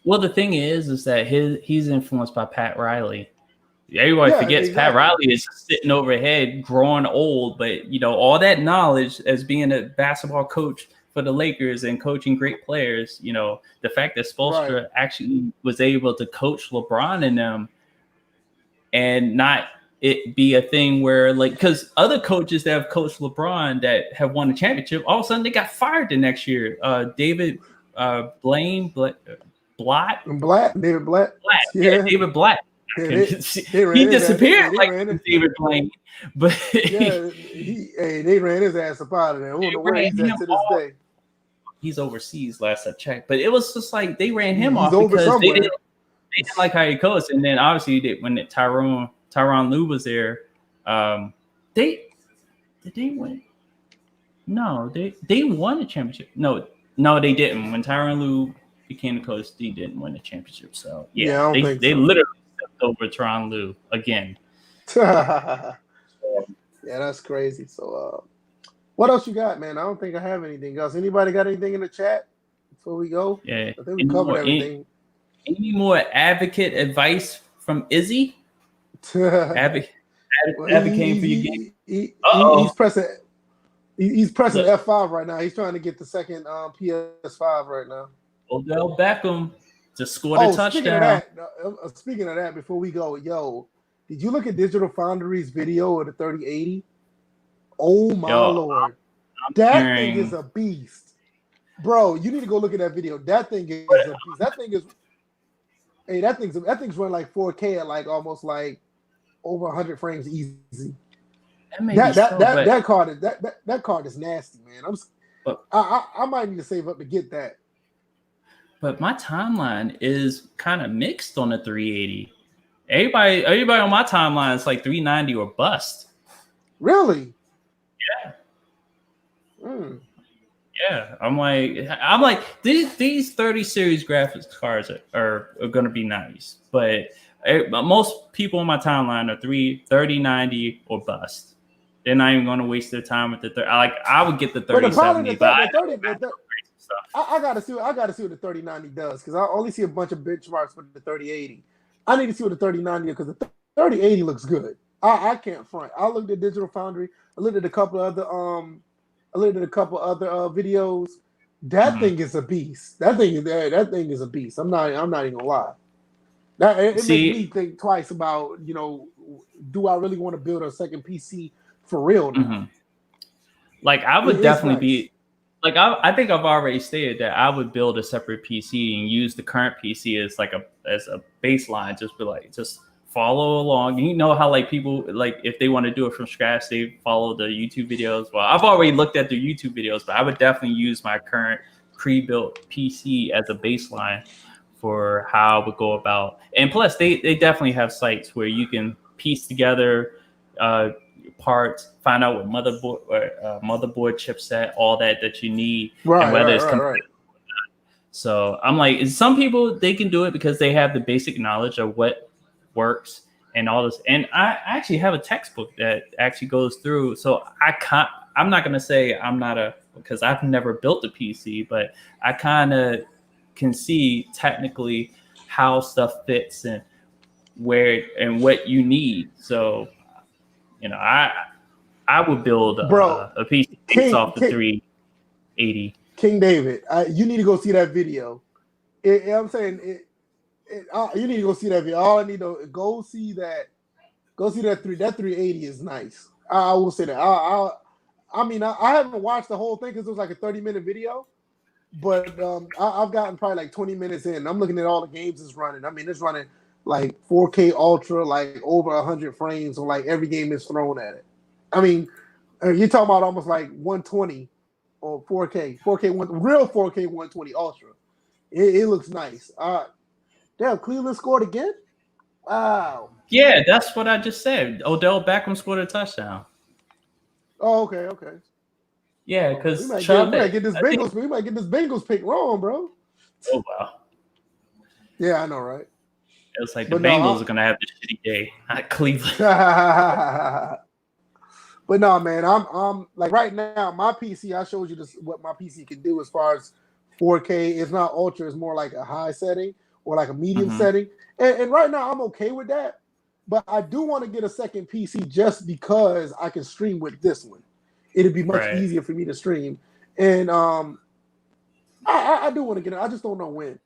Well, the thing is that he's influenced by Pat Riley. Everybody forgets exactly. Pat Riley is sitting overhead, growing old, but all that knowledge as being a basketball coach for the Lakers and coaching great players. The fact that Spoelstra actually was able to coach LeBron and them, and not it be a thing where because other coaches that have coached LeBron that have won a championship, all of a sudden they got fired the next year. David David Blatt. Yeah, David Blatt. He disappeared David Blaine, but they ran his ass up out of there. I don't know where he's at to this day. He's overseas, last I checked. But it was just like they ran him off because they didn't like how he coached. And then obviously when Tyronn Lue was there, did they win? No, they won a championship. No, they didn't. When Tyronn Lue became the coach, they didn't win the championship. So they literally over Tyronn Lue again. Yeah, that's crazy. So what else you got, man? I don't think I have anything else. Anybody got anything in the chat before we go? Yeah, I think we covered everything. Any more advocate advice from Izzy? Advocating for your game. He's pressing F5 right now. He's trying to get the second PS5 right now. Odell Beckham just scored a touchdown. Speaking of that, before we go, did you look at Digital Foundry's video of the 3080? Oh my Lord. That thing is a beast. Bro, you need to go look at that video. That thing is a beast. That thing's running like 4K at like almost like over 100 frames easy. That card is nasty, man. I might need to save up to get that. But my timeline is kind of mixed on the 380. Everybody on my timeline is like 390 or bust. Really? Yeah. Yeah. I'm like these 30 series graphics cards are going to be nice, but most people on my timeline are 3090 or bust. They're not even going to waste their time with the 30. I would get the 3070, I gotta see what the 3090 does because I only see a bunch of benchmarks with the 3080. I need to see what the 3090 because the 3080 looks good. I can't front. I looked at Digital Foundry. I looked at a couple other videos. That thing is a beast. That thing is a beast. I'm not even gonna lie. It makes me think twice about do I really want to build a second PC for real now? Mm-hmm. Like I would definitely be. Like I think I've already stated that I would build a separate PC and use the current PC as a baseline. Just follow along. You know how people if they want to do it from scratch, they follow the YouTube videos. Well, I've already looked at the YouTube videos, but I would definitely use my current pre-built PC as a baseline for how I would go about. And plus, they definitely have sites where you can piece together parts, find out what motherboard chipset, all that you need, and whether it's complete. So I'm like, some people they can do it because they have the basic knowledge of what works and all this. And I actually have a textbook that actually goes through. So I'm not gonna say because I've never built a PC, but I kind of can see technically how stuff fits and where and what you need. So I would build a PC based off the 380. King David, you need to go see that video. I'm saying you need to go see that video. All I need to go see that. Go see that 380 is nice. I will say that. I haven't watched the whole thing because it was like a 30-minute video, but I've gotten probably like 20 minutes in. I'm looking at all the games it's running. I mean, it's running like 4K Ultra, like over 100 frames on like every game is thrown at it. I mean, you're talking about almost like 120 or 4K, real 4K 120 Ultra. It looks nice. Damn, Cleveland scored again? Wow. Yeah, that's what I just said. Odell Beckham scored a touchdown. Oh, okay. Yeah, We because might Chubb. get this Bengals. We might get this Bengals pick wrong, bro. Oh wow. Yeah, I know, right? It was like the But no, Bengals are gonna have this shitty day at Cleveland. but no, man, I'm like right now. My PC, I showed you this what my PC can do as far as 4K. It's not ultra; it's more like a high setting or like a medium setting. And right now, I'm okay with that. But I do want to get a second PC just because I can stream with this one. It'd be much easier for me to stream. And I do want to get it. I just don't know when.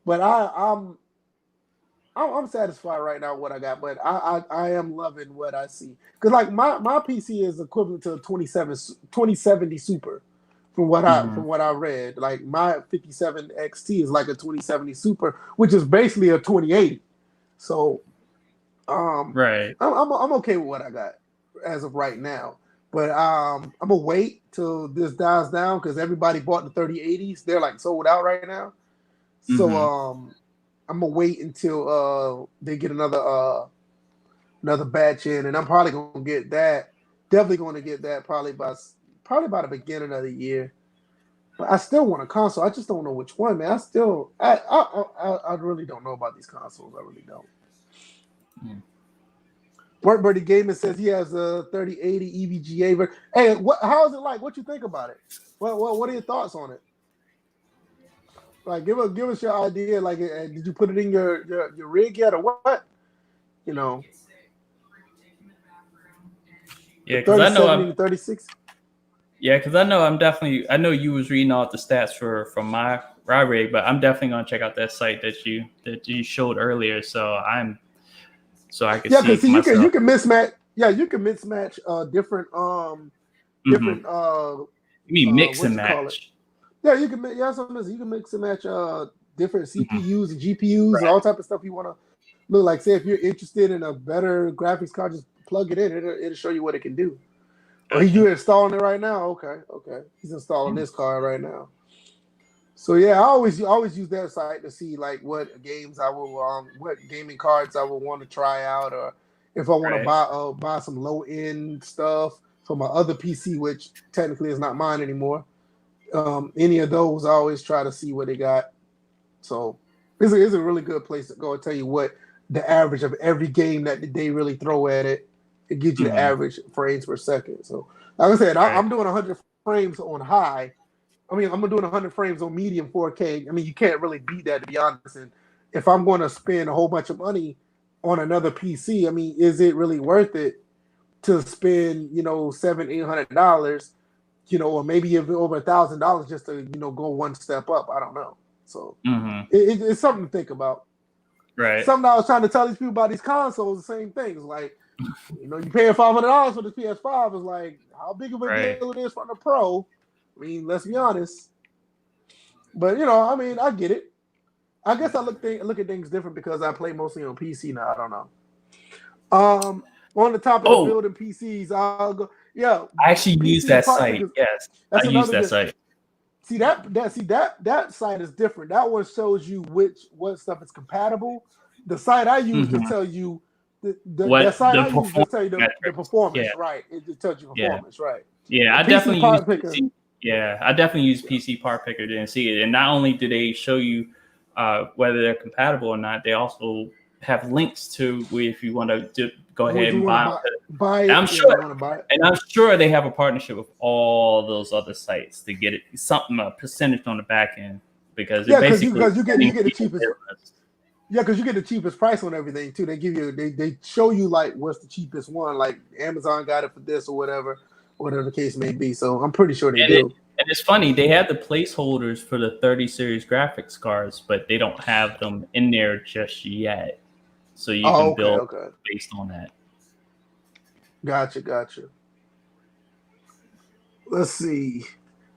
But I'm satisfied right now with what I got, but I am loving what I see. Because like my PC is equivalent to a 2070 Super from what I read. Like my 57 XT is like a 2070 Super, which is basically a 2080. So I'm okay with what I got as of right now. But I'm gonna wait till this dies down because everybody bought the 3080s. They're like sold out right now. So I'm gonna wait until they get another batch in, and I'm probably gonna get that. Definitely gonna get that probably by the beginning of the year. But I still want a console. I just don't know which one, man. I really don't know about these consoles. I really don't. Work Birdie Gaming says he has a 3080 EVGA. Hey, how is it like? What you think about it? What are your thoughts on it? Like, give us your idea. Like, did you put it in your rig yet, or what? You know. Yeah, because I know I'm 36. Yeah, because I know you was reading all the stats from my rig, but I'm definitely gonna check out that site that you showed earlier. So I can see you can mismatch. Yeah, you can mismatch different different You mean mix and match? Yeah, you can you can mix and match different CPUs and GPUs and all type of stuff you want to look like. Say if you're interested in a better graphics card, just plug it in. It'll show you what it can do. Gotcha. Or you installing it right now? Okay. He's installing this card right now. So yeah, I always use that site to see like what games I will what gaming cards I would want to try out, or if I want to buy some low end stuff for my other PC, which technically is not mine anymore. Any of those, I always try to see what they got. So it's a really good place to go and tell you what the average of every game that they really throw at it. It gives you the average frames per second. So like I said, I'm doing 100 frames on high. I mean, I'm doing 100 frames on medium 4K. I mean, you can't really beat that, to be honest. And if I'm going to spend a whole bunch of money on another PC, I mean, is it really worth it to spend, $700-800, or maybe over $1,000 just to, go one step up? I don't know. So it's something to think about. Right. Something I was trying to tell these people about these consoles, the same things. Like, you paying $500 for this PS5 is like, how big of a deal it is for the Pro. I mean, let's be honest. But I mean, I get it. I guess I look at things different because I play mostly on PC now. I don't know. On the topic of building PCs, I'll go. Yeah, I actually use that site. Yes, I use that site. See that site is different. That one shows you what stuff is compatible. The site I use just tell you the performance, right? It just tells you performance, right? Yeah, I definitely use PC. Yeah, I definitely use PC Part Picker to see it. And not only do they show you whether they're compatible or not, they also have links to where if you want to go ahead and buy it. And I'm sure they have a partnership with all those other sites to get it a percentage on the back end because because you get the cheapest. Yeah, because you get the cheapest price on everything too. They show you like what's the cheapest one. Like Amazon got it for this or whatever the case may be. So I'm pretty sure they do. And it's funny, they have the placeholders for the 30 series graphics cards, but they don't have them in there just yet. So you can build based on that. Gotcha. Let's see.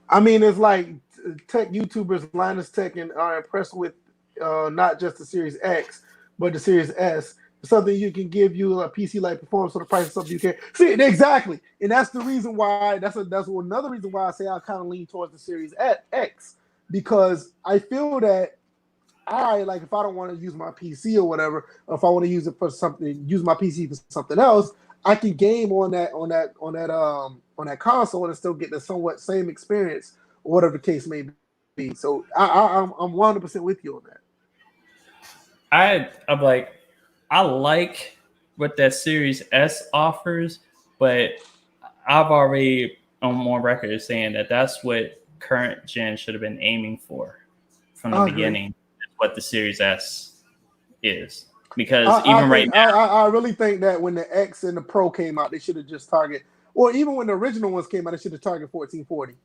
I mean, it's like tech YouTubers, Linus Tech, and are impressed with not just the Series X, but the Series S. Something you can give you a PC-like performance for the price of something you can't see. Exactly, and that's the reason why. That's another reason why I say I kind of lean towards the Series X, because I feel that if I don't want to use my PC or whatever, or if I want to use it for something, use my PC for something else, I can game on that on that console and still get the somewhat same experience, or whatever the case may be. So I'm 100% with you on that. I'm like, I like what that Series S offers, but I've already on record as saying that that's what current gen should have been aiming for from the beginning. What the Series S is, because I really think that when the X and the Pro came out, they should have just targeted, or even when the original ones came out, they should have targeted 1440.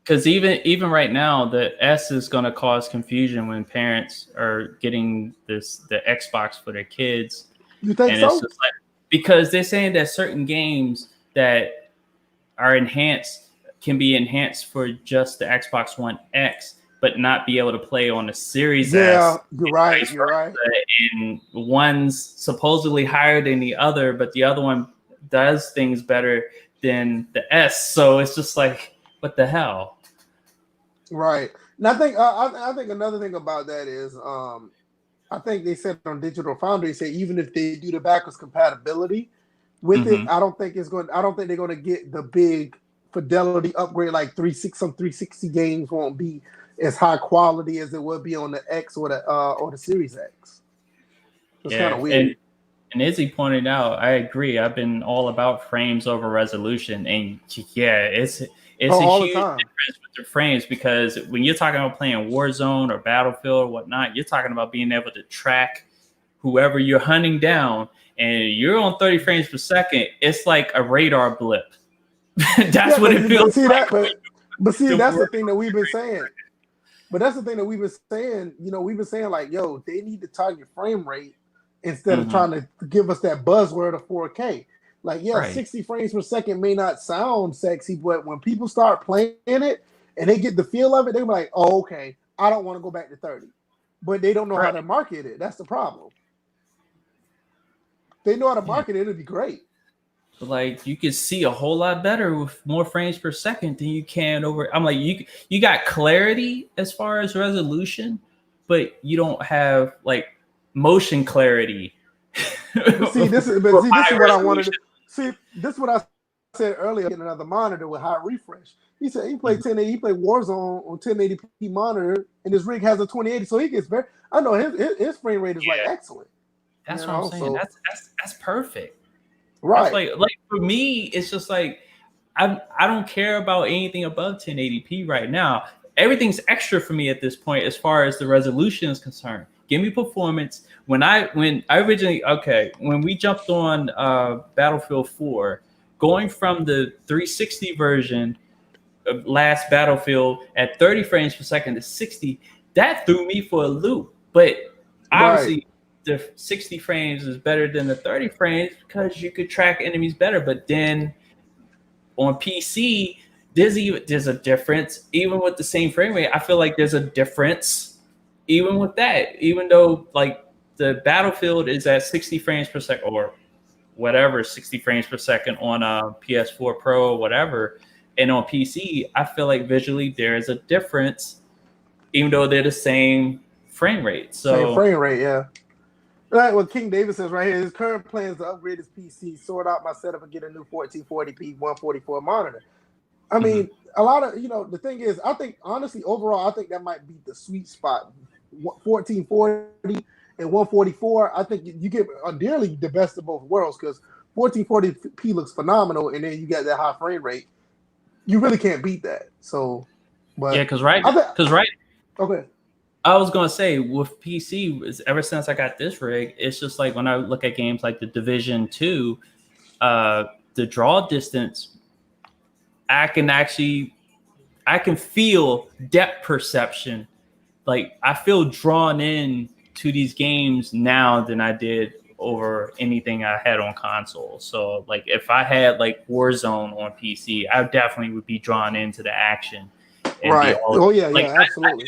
Because even right now, the S is going to cause confusion when parents are getting the Xbox for their kids. You think so? It's just like, because they're saying that certain games that are enhanced can be enhanced for just the Xbox One X, but not be able to play on the Series S. Yeah, you're right. And one's supposedly higher than the other, but the other one does things better than the S. So it's just like, what the hell? Right. And I think another thing about that is I think they said on Digital Foundry, they say even if they do the backwards compatibility with it, I don't think they're going to get the big fidelity upgrade like 360 games won't be as high quality as it would be on the X or the Series X. It's kind of weird. And Izzy pointed out, I agree. I've been all about frames over resolution, and yeah, it's a huge difference with the frames, because when you're talking about playing Warzone or Battlefield or whatnot, you're talking about being able to track whoever you're hunting down, and you're on 30 frames per second. It's like a radar blip. That's what it feels like. But see, that's the thing that we've been saying. But that's the thing that we've been saying. You know, we've been saying like, yo, they need to target frame rate instead of trying to give us that buzzword of 4K. Like, 60 frames per second may not sound sexy, but when people start playing it and they get the feel of it, they're like, oh, okay, I don't want to go back to 30. But they don't know how to market it. That's the problem. If they know how to market it, it'd be great. But like, you can see a whole lot better with more frames per second than you can over. I'm like, you got clarity as far as resolution, but you don't have like motion clarity. This is what I wanted to see. This is what I said earlier. Getting another monitor with high refresh. He said he played 1080. He played Warzone on 1080p monitor, and his rig has a 2080, so he gets very. I know his frame rate is like excellent. That's what I'm saying. That's perfect. Right. Like for me, it's just like I don't care about anything above 1080p right now. Everything's extra for me at this point as far as the resolution is concerned. Give me performance. When we jumped on Battlefield 4, going from the 360 version of last Battlefield at 30 frames per second to 60, that threw me for a loop. But obviously the 60 frames is better than the 30 frames because you could track enemies better. But then on PC, there's a difference. Even with the same frame rate, I feel like there's a difference even with that. Even though like the Battlefield is at 60 frames per second or whatever, 60 frames per second on a PS4 Pro or whatever, and on PC, I feel like visually there is a difference, even though they're the same frame rate. Same frame rate, yeah. Like what King David says right here, his current plans to upgrade his PC, sort out my setup, and get a new 1440p 144 monitor. I mean, a lot of, the thing is, I think, honestly, overall, I think that might be the sweet spot. 1440 and 144, I think you get dearly the best of both worlds, because 1440p looks phenomenal, and then you get that high frame rate. You really can't beat that. So, but yeah, because okay. I was gonna say with PC, ever since I got this rig, it's just like when I look at games like the Division 2, the draw distance, I can feel depth perception. Like I feel drawn in to these games now than I did over anything I had on console. So like if I had like Warzone on PC, I definitely would be drawn into the action. Right. Yeah, absolutely. I do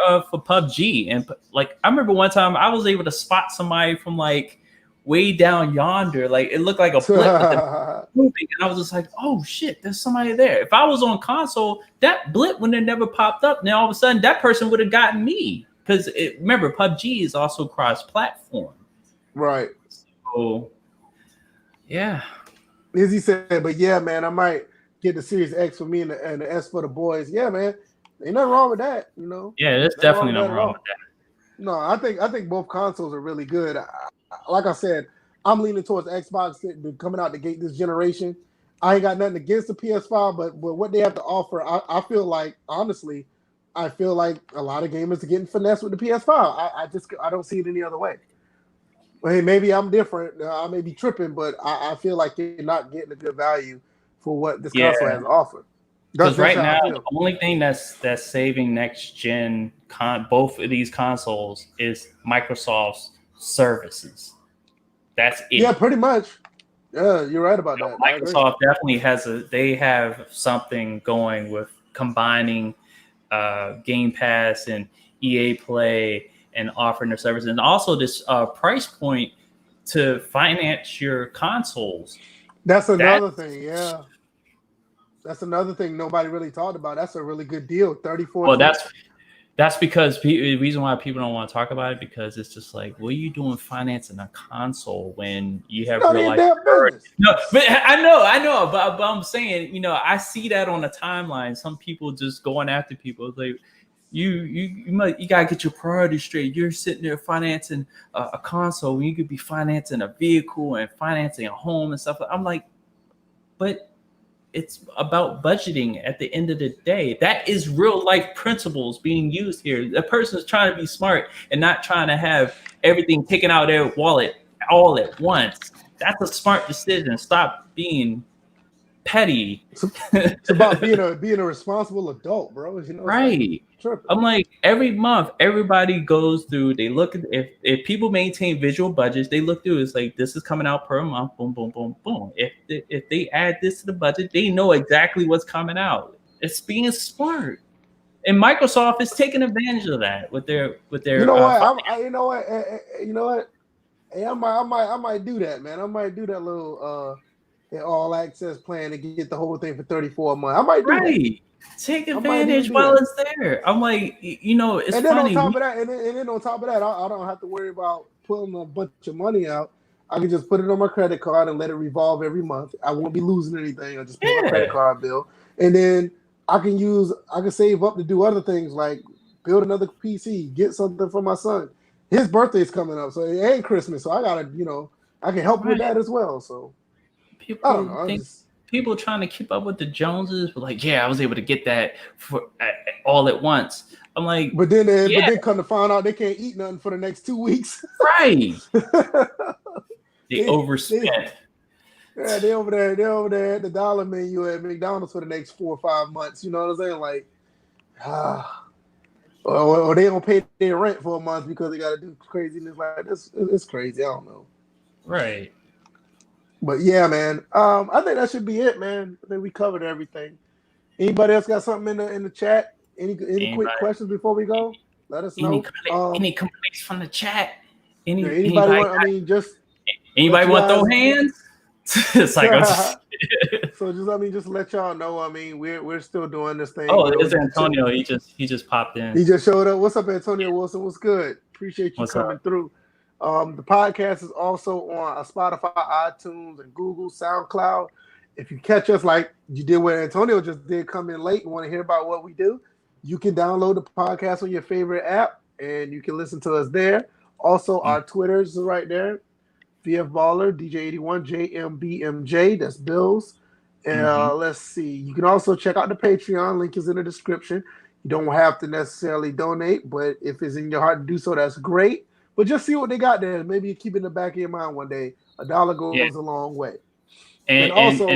that for PUBG. And like I remember one time I was able to spot somebody from like way down yonder. Like it looked like a blip with them moving, and I was just like, oh shit, there's somebody there. If I was on console, that blip would have never popped up. Now all of a sudden that person would have gotten me. Because remember, PUBG is also cross-platform. Right. So, yeah. As he said, but yeah, man, I might get the Series X for me and the S for the boys. Yeah, man, ain't nothing wrong with that. You know. Yeah, there's definitely nothing wrong with that. No, I think both consoles are really good. Like I said, I'm leaning towards Xbox coming out the gate this generation. I ain't got nothing against the PS5, but what they have to offer, I feel like, honestly, I feel like a lot of gamers are getting finessed with the PS5. I don't see it any other way. Well, hey, maybe I'm different. I may be tripping, but I feel like you're not getting a good value for what this console has to offer. Because right now, the only thing that's saving next gen both of these consoles is Microsoft's services. That's it. Yeah, pretty much. Yeah, you're right about that. Microsoft definitely they have something going with combining Game Pass and EA Play and offering their services, and also this price point to finance your consoles. That's another thing. Yeah. That's another thing nobody really talked about. That's a really good deal. 34. Well, that's because the reason why people don't want to talk about it, because it's just like, what are you doing financing a console when you have real life? No, but I know, but I'm saying, I see that on the timeline. Some people just going after people. It's like, you gotta get your priorities straight. You're sitting there financing a console when you could be financing a vehicle and financing a home and stuff. I'm like, but it's about budgeting at the end of the day. That is real life principles being used here. The person is trying to be smart and not trying to have everything taken out of their wallet all at once. That's a smart decision. Stop being petty. It's about being a responsible adult, bro. Right. I'm like, every month, everybody goes through, they look at, if people maintain visual budgets, they look through, it's like, this is coming out per month, boom, boom, boom, boom. If they add this to the budget, they know exactly what's coming out. It's being smart. And Microsoft is taking advantage of that with their you know what? Hey, I might do that, man. I might do that little all access plan to get the whole thing for $34 a month. I might do that. Take advantage while it's there. I'm like, it's and then funny. On top of that, and then on top of that, I don't have to worry about pulling a bunch of money out. I can just put it on my credit card and let it revolve every month. I won't be losing anything. I just pay my credit card bill, and then I can save up to do other things like build another PC, get something for my son. His birthday's coming up, so it ain't Christmas, so I gotta, I can help with that as well. So I don't know. People trying to keep up with the Joneses, but like, I was able to get that for all at once. I'm like, but then come to find out they can't eat nothing for the next 2 weeks. Right. They overspent. They're over there at the dollar menu at McDonald's for the next 4 or 5 months. You know what I'm saying? Like, or they don't pay their rent for a month because they got to do craziness like this. It's crazy. I don't know. Right. But yeah, man. I think that should be it, man. I think we covered everything. Anybody else got something in the chat? Any quick questions before we go? Let us know. Any complaints from the chat? Anybody want throw hands? It's like, so just let y'all know. We're still doing this thing. Oh, there's Antonio. He just popped in. He just showed up. What's up, Antonio Wilson? What's good? Appreciate you coming through. The podcast is also on Spotify, iTunes, and Google, SoundCloud. If you catch us like you did what Antonio just did, come in late and want to hear about what we do, you can download the podcast on your favorite app and you can listen to us there. Also, our Twitters are right there. VF Baller, DJ81, JMBMJ, that's Bills. And let's see. You can also check out the Patreon. Link is in the description. You don't have to necessarily donate, but if it's in your heart to do so, that's great. But just see what they got there. Maybe you keep it in the back of your mind one day. $1 goes a long way. And also,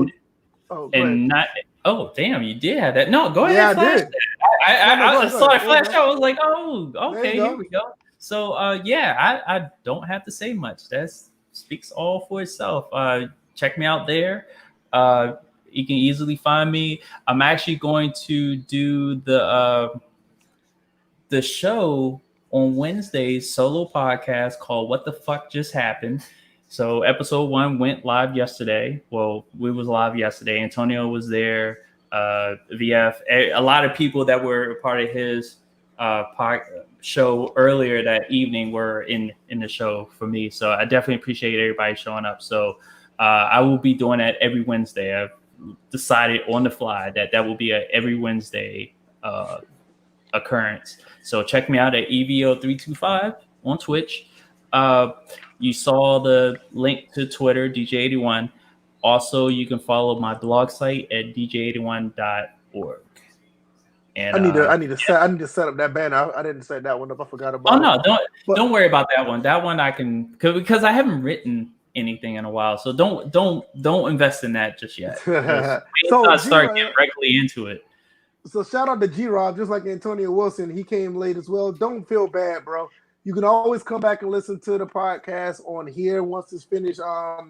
damn, you did have that. No, go ahead. Yeah, I did. I saw it flash out. I was like, oh, okay, here we go. So, I don't have to say much. That speaks all for itself. Check me out there. You can easily find me. I'm actually going to do the show on Wednesday's solo podcast called What the Fuck Just Happened. So episode 1 went live yesterday. Well, we was live yesterday. Antonio was there. VF, a lot of people that were part of his show earlier that evening were in the show for me. So I definitely appreciate everybody showing up. So I will be doing that every Wednesday. decided on the fly that will be a every Wednesday occurrence. So check me out at EVO325 on Twitch. You saw the link to Twitter, DJ81. Also, you can follow my blog site at dj81.org. And I need to set up that banner. I didn't set that one up. I forgot about it. Oh no, don't worry about that one. That one I can because I haven't written anything in a while. So don't invest in that just yet. So I start getting directly into it. So shout out to G-Rob, just like Antonio Wilson. He came late as well. Don't feel bad, bro. You can always come back and listen to the podcast on here once it's finished.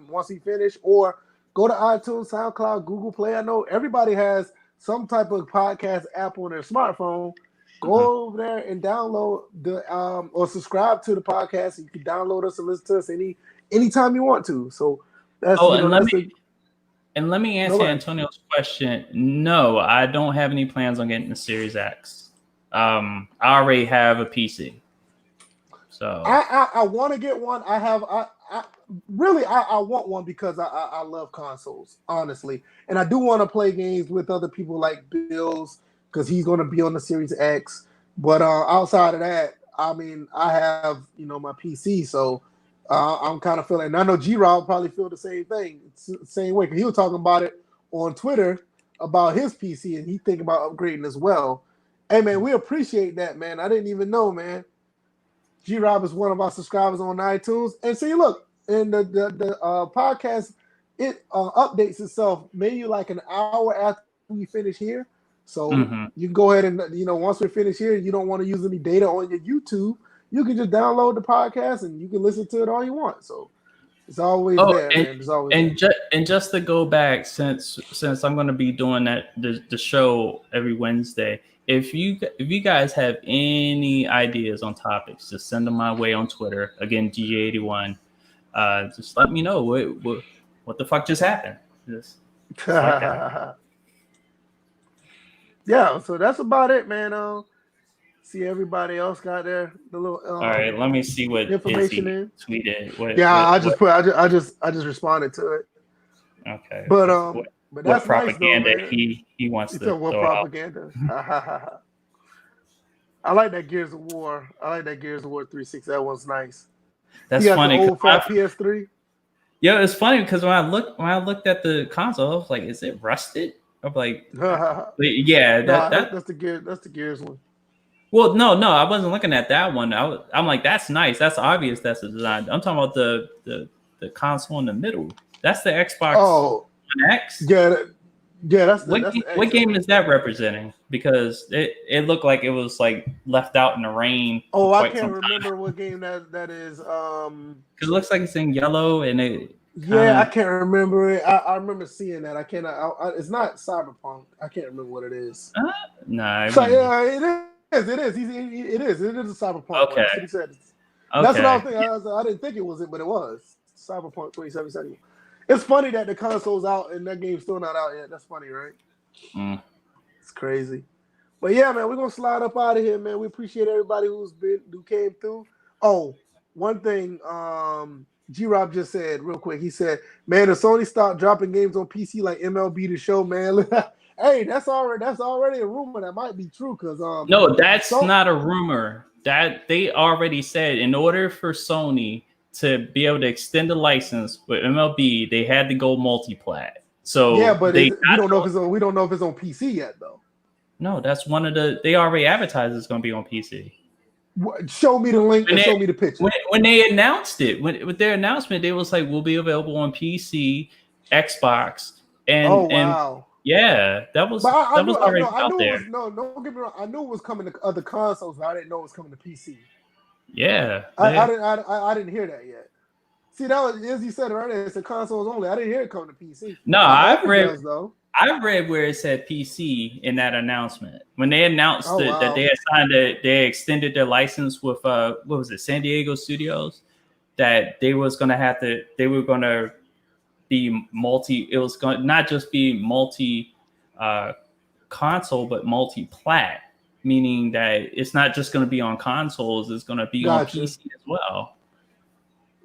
Once he finished, or go to iTunes, SoundCloud, Google Play. I know everybody has some type of podcast app on their smartphone. Go over there and download the or subscribe to the podcast. You can download us and listen to us anytime you want to. So that's and let me answer Antonio's question. No, I don't have any plans on getting the Series X. I already have a PC. So I want to get one. I want one because I love consoles, honestly. And I do want to play games with other people like Bills because he's going to be on the Series X. But outside of that, I mean, I have, my PC. So I'm kind of feeling, and I know G-Rob probably feel the same thing, same way. Because he was talking about it on Twitter about his PC, and he thinking about upgrading as well. Hey, man, we appreciate that, man. I didn't even know, man. G-Rob is one of our subscribers on iTunes. And see, look, and the podcast, it updates itself maybe like an hour after we finish here. So you can go ahead and, once we finish here, you don't want to use any data on your YouTube, you can just download the podcast and you can listen to it all you want. So it's always there, man. It's always and just to go back, since I'm going to be doing the show every Wednesday, if you guys have any ideas on topics, just send them my way on Twitter. Again, DJ81. Just let me know what the fuck just happened. Just like that. Yeah, so that's about it, man. See, everybody else got the little. All right, let me see what information in tweeted. I just responded to it. Okay, but that's what propaganda nice, though, he wants to what throw propaganda. I like that Gears of War. I like that Gears of War 360. That one's nice. That's funny. The old fat PS3. Yeah, it's funny because when I looked at the console, I was like, "Is it rusted?" I'm like, "Yeah, that's the Gears. That's the Gears one." Well, no, I wasn't looking at that one. I'm like, that's nice. That's obvious. That's the design. I'm talking about the console in the middle. That's the Xbox One X. Yeah. That's what game is that representing? Because it looked like it was like left out in the rain. Oh, I can't remember what game that is. Because it looks like it's in yellow and it. I can't remember it. I remember seeing that. I cannot. It's not Cyberpunk. I can't remember what it is. Nah. So, yeah, it is. It is. It is a Cyberpunk. Okay. That's what he said. That's what I was thinking. I didn't think it was it, but it was Cyberpunk 2077. It's funny that the console's out and that game's still not out yet. That's funny, right? It's crazy. But yeah, man, we're gonna slide up out of here, man. We appreciate everybody who came through. Oh, one thing, G-Rob just said real quick. He said, "Man, if Sony stopped dropping games on PC like MLB The Show, man." Hey, that's already a rumor that might be true. Cause no, that's not a rumor. That they already said in order for Sony to be able to extend the license with MLB, they had to go multi-plat. So yeah, but we don't know if it's on PC yet, though. No, that's one of they already advertised it's going to be on PC. Show me the link and show me the picture. When they announced it, with their announcement, they was like, "We'll be available on PC, Xbox, and wow." Yeah, that was already out there. Don't get me wrong. I knew it was coming to other consoles, but I didn't know it was coming to PC. Yeah, I didn't hear that yet. See, that was as you said right there. It's the consoles only. I didn't hear it coming to PC. No, I read where it said PC in that announcement when they announced that they had signed they extended their license with what was it, San Diego Studios, that they were going to be multi. It was going to not just be multi console, but multi-plat, meaning that it's not just going to be on consoles; it's going to be on PC as well.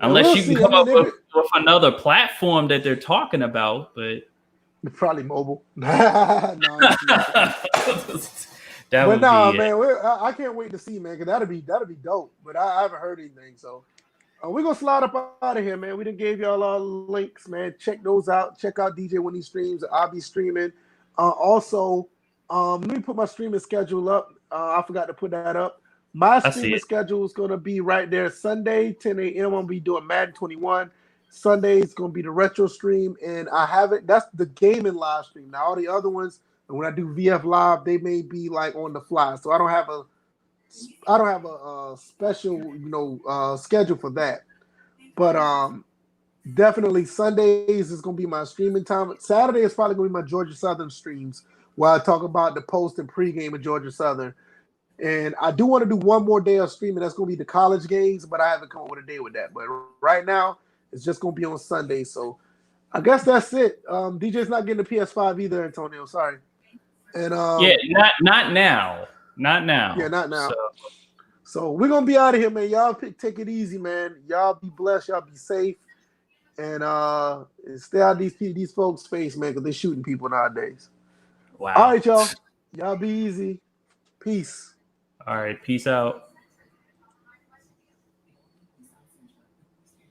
Unless you can come up with another platform that they're talking about, but Probably mobile. No, That but would nah, be it. man, I can't wait to see, man, because that'd be dope. But I haven't heard anything, so we're gonna slide up out of here, man. We done gave y'all our links, man. Check those out. Check out DJ when he streams. I'll be streaming. Also, let me put my streaming schedule up. I forgot to put that up. My I see streaming it. schedule is gonna be right there. Sunday, 10 a.m. I'm gonna be doing Madden 21. Sunday is gonna be the retro stream, and I have it. That's the gaming live stream. Now all the other ones, when I do VF live, they may be like on the fly. So I don't have a special schedule for that. But definitely Sundays is gonna be my streaming time. Saturday is probably gonna be my Georgia Southern streams where I talk about the post and pregame of Georgia Southern. And I do want to do one more day of streaming. That's gonna be the college games, but I haven't come up with a day with that. But right now, it's just gonna be on Sunday. So I guess that's it. DJ's not getting the PS5 either, Antonio. Sorry. And Yeah, not now. Not now. Yeah, not now. So we're gonna be out of here, man. Y'all take it easy, man. Y'all be blessed. Y'all be safe, and stay out of these folks' face, man, because they're shooting people nowadays. Wow. All right, y'all. Y'all be easy. Peace. All right. Peace out.